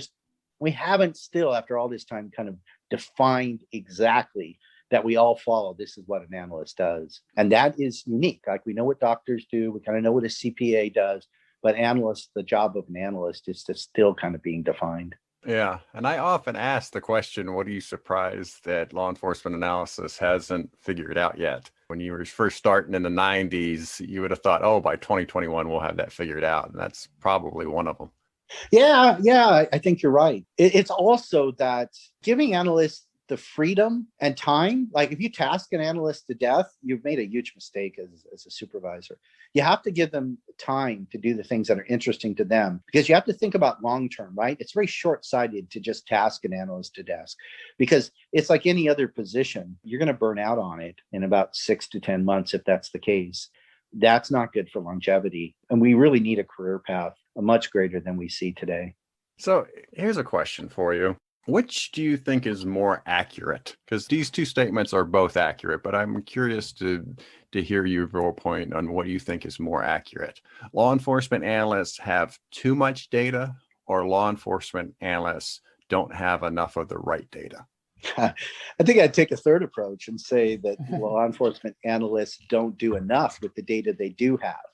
S3: We haven't still, after all this time, kind of defined exactly that we all follow. This is what an analyst does. And that is unique. Like, we know what doctors do. We kind of know what a CPA does. But analysts, the job of an analyst is to still kind of being defined.
S2: Yeah. And I often ask the question, what are you surprised that law enforcement analysis hasn't figured out yet? When you were first starting in the 90s, you would have thought, oh, by 2021, we'll have that figured out. And that's probably one of them.
S3: Yeah, I think you're right. It's also that giving analysts the freedom and time, like if you task an analyst to death, you've made a huge mistake as a supervisor. You have to give them time to do the things that are interesting to them, because you have to think about long-term, right? It's very short-sighted to just task an analyst to death, because it's like any other position. You're going to burn out on it in about 6 to 10 months if that's the case. That's not good for longevity. And we really need a career path much greater than we see today.
S2: So here's a question for you. Which do you think is more accurate? Because these two statements are both accurate, but I'm curious to hear your viewpoint on what you think is more accurate. Law enforcement analysts have too much data, or law enforcement analysts don't have enough of the right data?
S3: I think I'd take a third approach and say that law enforcement analysts don't do enough with the data they do have.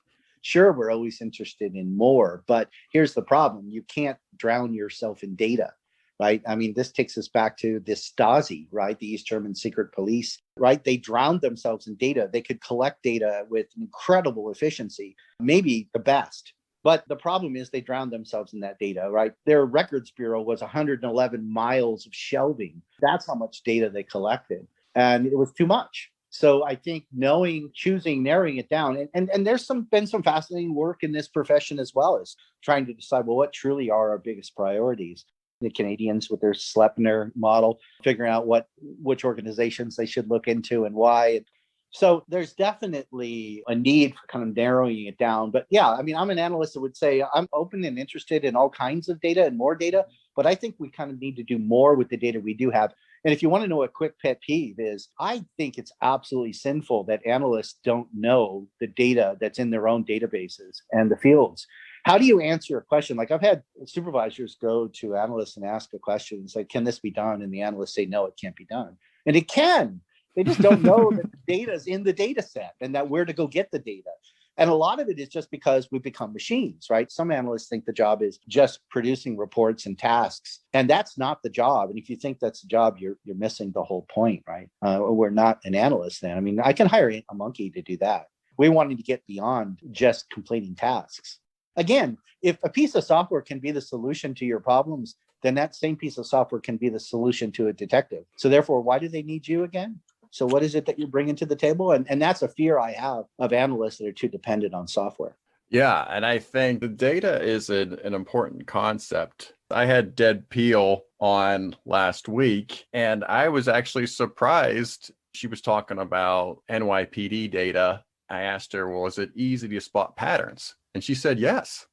S3: Sure, we're always interested in more, but here's the problem. You can't drown yourself in data. Right? I mean, this takes us back to the Stasi, right? The East German secret police, right? They drowned themselves in data. They could collect data with incredible efficiency, maybe the best. But the problem is they drowned themselves in that data, right? Their records bureau was 111 miles of shelving. That's how much data they collected. And it was too much. So I think choosing, narrowing it down, and there's been some fascinating work in this profession as well as trying to decide, well, what truly are our biggest priorities? The Canadians with their Sleipner model, figuring out which organizations they should look into and why. So there's definitely a need for kind of narrowing it down. But yeah, I mean, I'm an analyst that would say I'm open and interested in all kinds of data and more data, but I think we kind of need to do more with the data we do have. And if you want to know a quick pet peeve is, I think it's absolutely sinful that analysts don't know the data that's in their own databases and the fields. How do you answer a question? Like, I've had supervisors go to analysts and ask a question and say, can this be done? And the analysts say, no, it can't be done. And it can. They just don't know that the data is in the data set and that where to go get the data. And a lot of it is just because we've become machines, right? Some analysts think the job is just producing reports and tasks, and that's not the job. And if you think that's the job, you're missing the whole point, right? We're not an analyst then. I mean, I can hire a monkey to do that. We wanted to get beyond just completing tasks. Again, if a piece of software can be the solution to your problems, then that same piece of software can be the solution to a detective. So therefore, why do they need you again? So what is it that you're bringing to the table? And that's a fear I have of analysts that are too dependent on software.
S2: Yeah, and I think the data is an important concept. I had Deb Peel on last week, and I was actually surprised. She was talking about NYPD data. I asked her, well, is it easy to spot patterns? And she said, yes.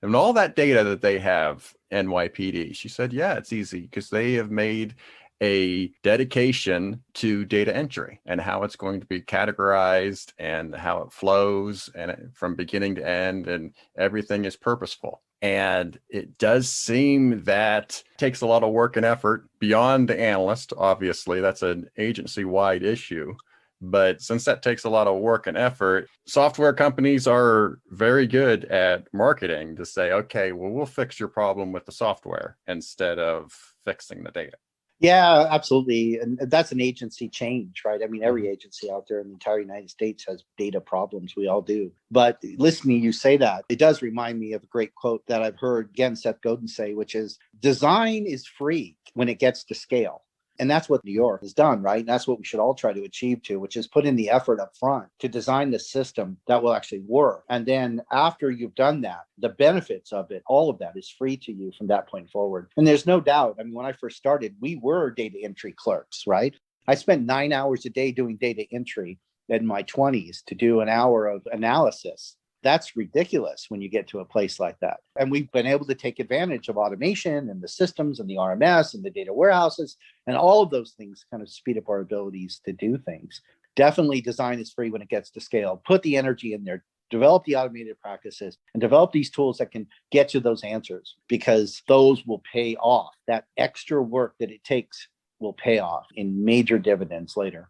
S2: And all that data that they have, NYPD, she said, yeah, it's easy because they have made a dedication to data entry and how it's going to be categorized and how it flows and from beginning to end, and everything is purposeful. And it does seem that it takes a lot of work and effort beyond the analyst. Obviously, that's an agency-wide issue. But since that takes a lot of work and effort, software companies are very good at marketing to say, okay, well, we'll fix your problem with the software instead of fixing the data.
S3: Yeah, absolutely. And that's an agency change, right? I mean, every agency out there in the entire United States has data problems. We all do. But listening, you say that, it does remind me of a great quote that I've heard, again, Seth Godin say, which is, design is free when it gets to scale. And that's what New York has done, right? And that's what we should all try to achieve to, which is put in the effort up front to design the system that will actually work. And then after you've done that, the benefits of it, all of that is free to you from that point forward. And there's no doubt. I mean, when I first started, we were data entry clerks, right? I spent 9 hours a day doing data entry in my 20s to do an hour of analysis. That's ridiculous when you get to a place like that. And we've been able to take advantage of automation and the systems and the RMS and the data warehouses and all of those things kind of speed up our abilities to do things. Definitely design is free when it gets to scale. Put the energy in there, develop the automated practices, and develop these tools that can get you those answers, because those will pay off. That extra work that it takes will pay off in major dividends later.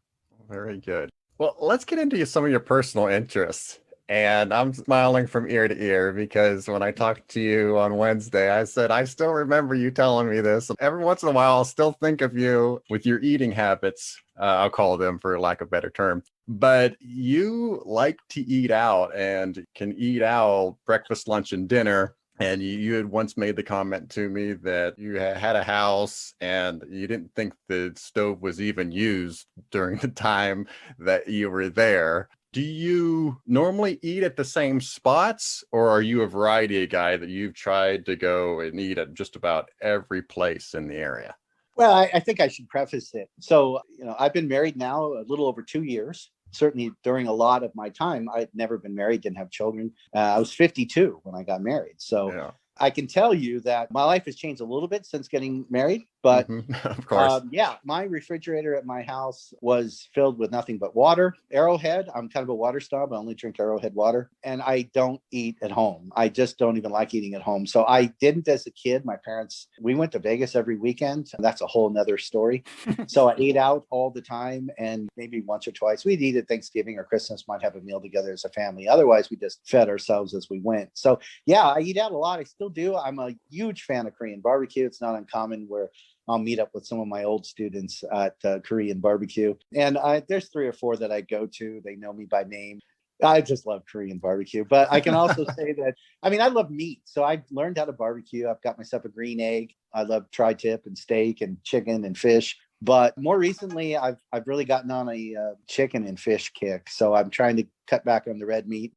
S2: Very good. Well, let's get into some of your personal interests. And I'm smiling from ear to ear because when I talked to you on Wednesday, I said, I still remember you telling me this. Every once in a while, I'll still think of you with your eating habits. I'll call them for lack of a better term. But you like to eat out and can eat out breakfast, lunch, and dinner. And you had once made the comment to me that you had a house and you didn't think the stove was even used during the time that you were there. Do you normally eat at the same spots, or are you a variety guy that you've tried to go and eat at just about every place in the area?
S3: Well, I think I should preface it. So, I've been married now a little over 2 years. Certainly during a lot of my time, I'd never been married, didn't have children. I was 52 when I got married. So yeah. I can tell you that my life has changed a little bit since getting married, but
S2: of course,
S3: my refrigerator at my house was filled with nothing but water. Arrowhead, I'm kind of a water snob. I only drink Arrowhead water, and I don't eat at home. I just don't even like eating at home. So I didn't as a kid. My parents, we went to Vegas every weekend, and that's a whole nother story. So I ate out all the time, and maybe once or twice we'd eat at Thanksgiving or Christmas, might have a meal together as a family. Otherwise, we just fed ourselves as we went. So yeah, I eat out a lot. I still do. I'm a huge fan of Korean barbecue. It's not uncommon where I'll meet up with some of my old students at Korean barbecue. And there's 3 or 4 that I go to. They know me by name. I just love Korean barbecue. But I can also say that, I love meat. So I've learned how to barbecue. I've got myself a green egg. I love tri-tip and steak and chicken and fish. But more recently, I've really gotten on a chicken and fish kick. So I'm trying to cut back on the red meat.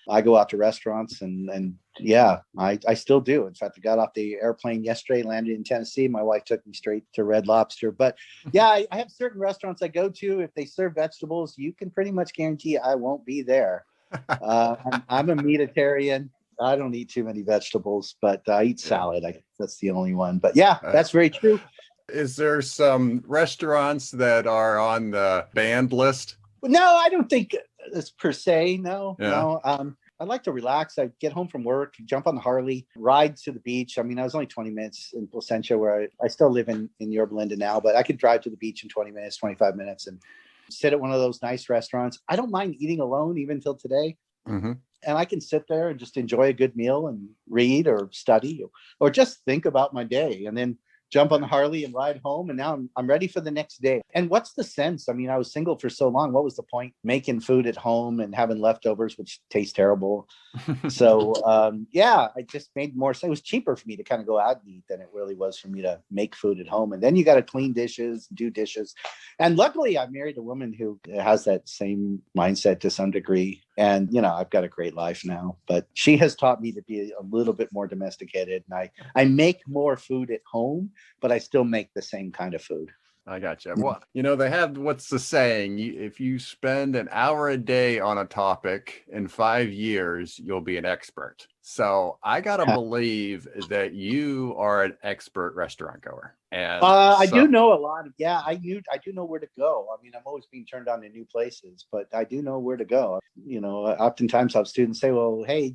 S3: I go out to restaurants and yeah, I still do. In fact, I got off the airplane yesterday, landed in Tennessee. My wife took me straight to Red Lobster. But yeah, I have certain restaurants I go to. If they serve vegetables, you can pretty much guarantee I won't be there. I'm a meatitarian. I don't eat too many vegetables, but I eat salad. I guess that's the only one. But yeah, that's very true.
S2: Is there some restaurants that are on the banned list?
S3: No, I don't think it's per se. No. I like to relax. I get home from work, jump on the Harley, ride to the beach. I was only 20 minutes in Placentia, where I still live in Yorba Linda now, but I could drive to the beach in 20 minutes, 25 minutes, and sit at one of those nice restaurants. I don't mind eating alone even till today.
S2: Mm-hmm.
S3: And I can sit there and just enjoy a good meal and read or study or just think about my day, and then jump on the Harley and ride home. And now I'm ready for the next day. And what's the sense? I was single for so long. What was the point making food at home and having leftovers, which taste terrible? So yeah, I just made more sense. It was cheaper for me to kind of go out and eat than it really was for me to make food at home. And then you got to clean dishes, do dishes. And luckily I married a woman who has that same mindset to some degree. And, I've got a great life now, but she has taught me to be a little bit more domesticated. And I make more food at home, but I still make the same kind of food.
S2: I gotcha. Well, they have, what's the saying? If you spend an hour a day on a topic, in 5 years, you'll be an expert. So I gotta believe that you are an expert restaurant goer. And
S3: I do know a lot. Yeah, I do know where to go. I mean, I'm always being turned on to new places, but I do know where to go. Oftentimes I'll have students say, well, hey,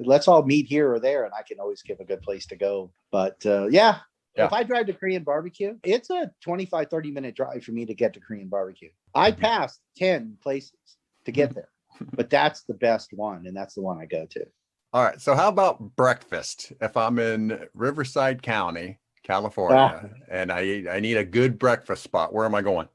S3: let's all meet here or there. And I can always give a good place to go. But yeah. If I drive to Korean barbecue, it's a 25, 30-minute drive for me to get to Korean barbecue. I passed 10 places to get there, but that's the best one. And that's the one I go to.
S2: All right. So how about breakfast? If I'm in Riverside County, California, and I need a good breakfast spot, where am I going?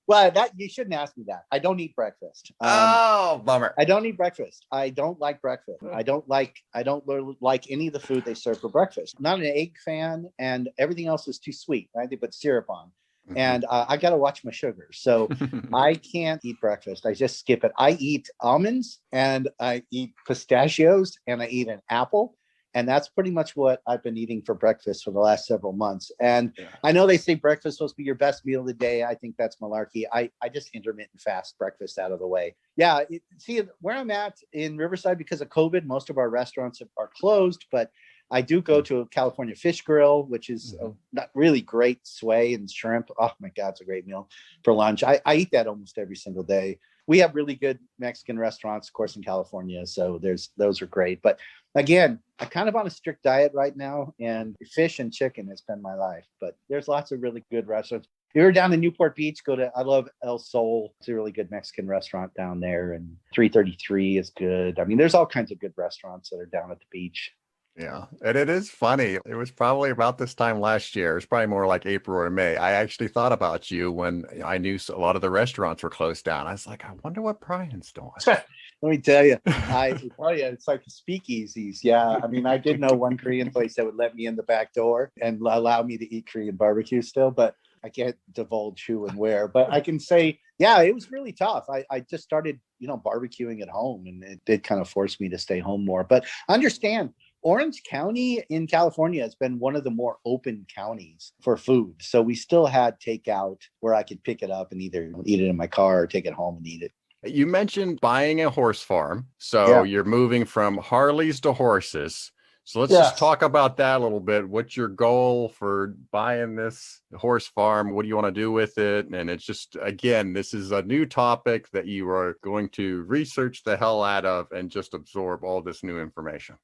S3: Well, you shouldn't ask me that. I don't eat breakfast.
S2: Bummer.
S3: I don't eat breakfast. I don't like breakfast. I don't like any of the food they serve for breakfast. I'm not an egg fan, and everything else is too sweet. Right? They put syrup on. Mm-hmm. And I got to watch my sugar. So I can't eat breakfast. I just skip it. I eat almonds, and I eat pistachios, and I eat an apple. And that's pretty much what I've been eating for breakfast for the last several months. And I know they say breakfast is supposed to be your best meal of the day. I think that's malarkey. I just intermittent fast breakfast out of the way. Yeah. See, where I'm at in Riverside, because of COVID, most of our restaurants are closed, but I do go to a California Fish Grill, which is a not really great sway and shrimp. Oh my God, it's a great meal for lunch. I eat that almost every single day. We have really good Mexican restaurants, of course, in California. So those are great. But again, I'm kind of on a strict diet right now, and fish and chicken has been my life. But there's lots of really good restaurants. If you're down in Newport Beach, I love El Sol. It's a really good Mexican restaurant down there. And 333 is good. I mean, there's all kinds of good restaurants that are down at the beach.
S2: Yeah. And it is funny. It was probably about this time last year. It's probably more like April or May. I actually thought about you when I knew a lot of the restaurants were closed down. I was like, I wonder what Brian's doing.
S3: Let me tell you, it's like the speakeasies. Yeah. I mean, I did know one Korean place that would let me in the back door and allow me to eat Korean barbecue still, but I can't divulge who and where. But I can say, yeah, it was really tough. I just started, barbecuing at home, and it did kind of force me to stay home more. But understand, Orange County in California has been one of the more open counties for food. So we still had takeout where I could pick it up and either eat it in my car or take it home and eat it.
S2: You mentioned buying a horse farm. So you're moving from Harleys to horses. So let's just talk about that a little bit. What's your goal for buying this horse farm? What do you want to do with it? And it's just, again, this is a new topic that you are going to research the hell out of and just absorb all this new information.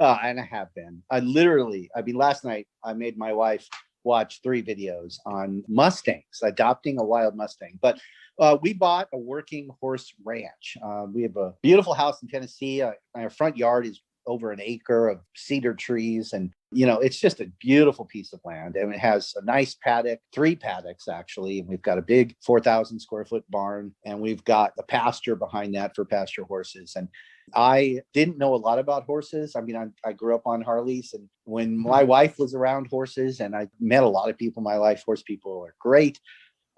S3: And I have been. Last night I made my wife watch 3 videos on Mustangs, adopting a wild Mustang. But we bought a working horse ranch. We have a beautiful house in Tennessee. Our front yard is over an acre of cedar trees. And, it's just a beautiful piece of land. And it has a nice paddock, 3 paddocks, actually. And we've got a big 4,000 square foot barn. And we've got a pasture behind that for pasture horses. And I didn't know a lot about horses. I mean, I grew up on Harleys. And when my wife was around horses, and I met a lot of people in my life, horse people are great.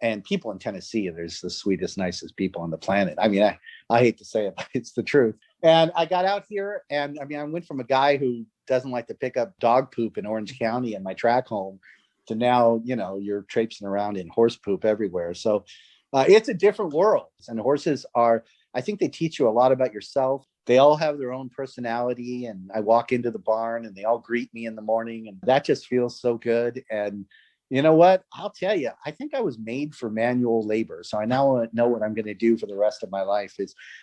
S3: And people in Tennessee, there's the sweetest, nicest people on the planet. I mean, I hate to say it, but it's the truth. And I got out here, and I went from a guy who doesn't like to pick up dog poop in Orange County in my track home to now, you're traipsing around in horse poop everywhere. So it's a different world. And horses I think they teach you a lot about yourself. They all have their own personality. And I walk into the barn and they all greet me in the morning. And that just feels so good. And you know what? I'll tell you, I think I was made for manual labor. So I now know what I'm going to do for the rest of my life.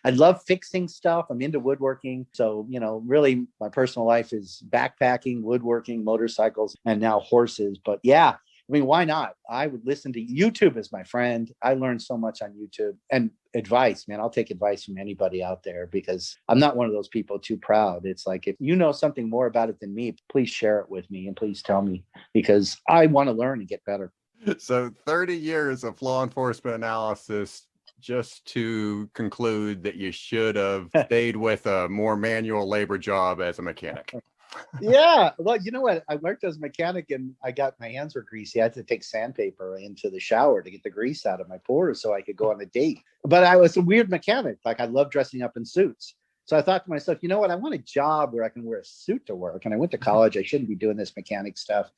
S3: I love fixing stuff. I'm into woodworking. So, really my personal life is backpacking, woodworking, motorcycles, and now horses. But yeah, why not? I would listen to YouTube as my friend. I learned so much on YouTube, and advice, man. I'll take advice from anybody out there because I'm not one of those people too proud. It's like, if you know something more about it than me, please share it with me and please tell me, because I want to learn and get better.
S2: So 30 years of law enforcement analysis just to conclude that you should have stayed with a more manual labor job as a mechanic.
S3: Yeah. Well, you know what? I worked as a mechanic and my hands were greasy. I had to take sandpaper into the shower to get the grease out of my pores so I could go on a date. But I was a weird mechanic. Like, I love dressing up in suits. So I thought to myself, you know what? I want a job where I can wear a suit to work. And I went to college. I shouldn't be doing this mechanic stuff.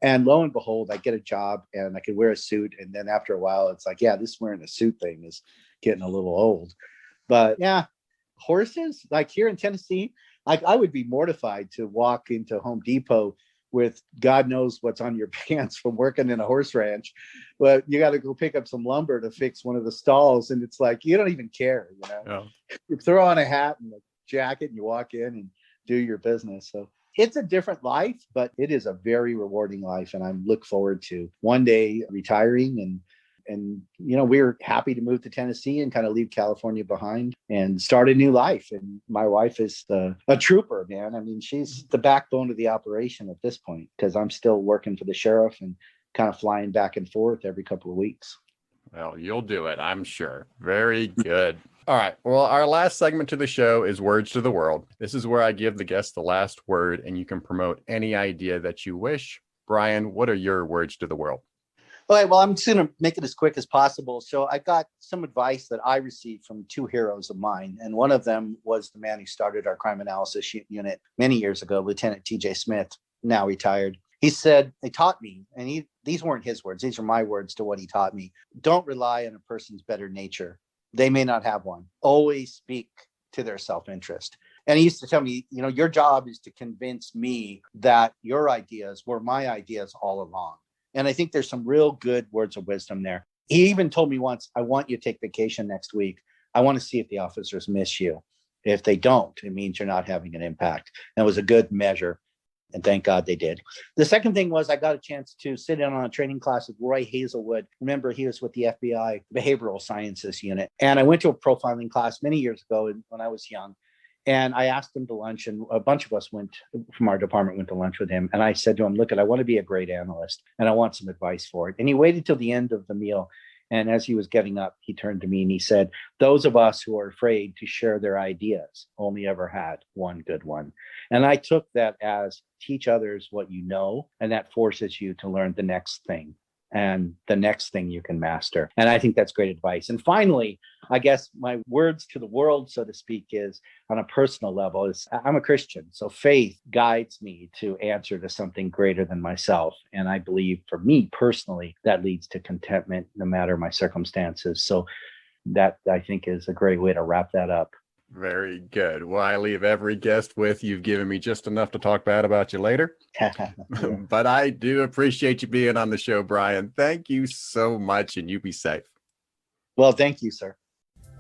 S3: And lo and behold, I get a job and I could wear a suit. And then after a while, it's like, yeah, this wearing a suit thing is getting a little old. But yeah, horses, like here in Tennessee, I would be mortified to walk into Home Depot with God knows what's on your pants from working in a horse ranch, but you got to go pick up some lumber to fix one of the stalls. And it's like, you don't even care, You throw on a hat and a jacket and you walk in and do your business. So it's a different life, but it is a very rewarding life. And I look forward to one day retiring and we're happy to move to Tennessee and kind of leave California behind and start a new life. And my wife is a trooper, man. I mean, she's the backbone of the operation at this point, because I'm still working for the sheriff and kind of flying back and forth every couple of weeks.
S2: Well, you'll do it, I'm sure. Very good. All right. Well, our last segment to the show is Words to the World. This is where I give the guest the last word, and you can promote any idea that you wish. Brian, what are your words to the world?
S3: Okay, well, I'm just going to make it as quick as possible. So I got some advice that I received from two heroes of mine. And one of them was the man who started our crime analysis unit many years ago, Lieutenant TJ Smith, now retired. He said, they taught me, and these weren't his words, these are my words to what he taught me. Don't rely on a person's better nature. They may not have one. Always speak to their self-interest. And he used to tell me, your job is to convince me that your ideas were my ideas all along. And I think there's some real good words of wisdom there. He even told me once, I want you to take vacation next week. I want to see if the officers miss you. If they don't, it means you're not having an impact. And it was a good measure. And thank God they did. The second thing was I got a chance to sit in on a training class with Roy Hazelwood. Remember, he was with the FBI Behavioral Sciences Unit. And I went to a profiling class many years ago when I was young. And I asked him to lunch, and a bunch of us went from our department went to lunch with him. And I said to him, look, I want to be a great analyst and I want some advice for it. And he waited till the end of the meal. And as he was getting up, he turned to me and he said, those of us who are afraid to share their ideas only ever had one good one. And I took that as teach others what you know, and that forces you to learn the next thing and the next thing you can master. And I think that's great advice. And finally, I guess my words to the world, so to speak, is on a personal level is I'm a Christian. So faith guides me to answer to something greater than myself. And I believe for me personally, that leads to contentment no matter my circumstances. So that I think is a great way to wrap that up.
S2: Very good. Well, I leave every guest with you've given me just enough to talk bad about you later. But I do appreciate you being on the show, Brian. Thank you so much, and you be safe.
S3: Well, thank you, sir.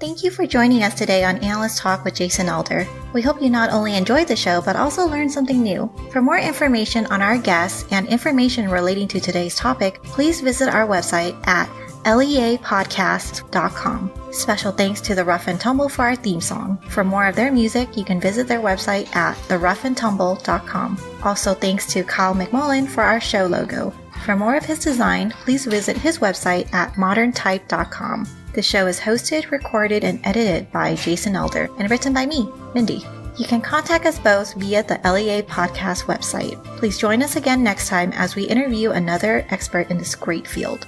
S1: Thank you for joining us today on Analyst Talk with Jason Alder. We hope you not only enjoyed the show, but also learned something new. For more information on our guests and information relating to today's topic, please visit our website at leapodcast.com. Special thanks to the Rough and Tumble for our theme song. For more of their music, you can visit their website at theroughandtumble.com. Also thanks to Kyle McMullen for our show logo. For more of his design, please visit his website at moderntype.com. The show is hosted, recorded, and edited by Jason Elder and written by me, Mindy. You can contact us both via the LEA podcast website. Please join us again next time as we interview another expert in this great field.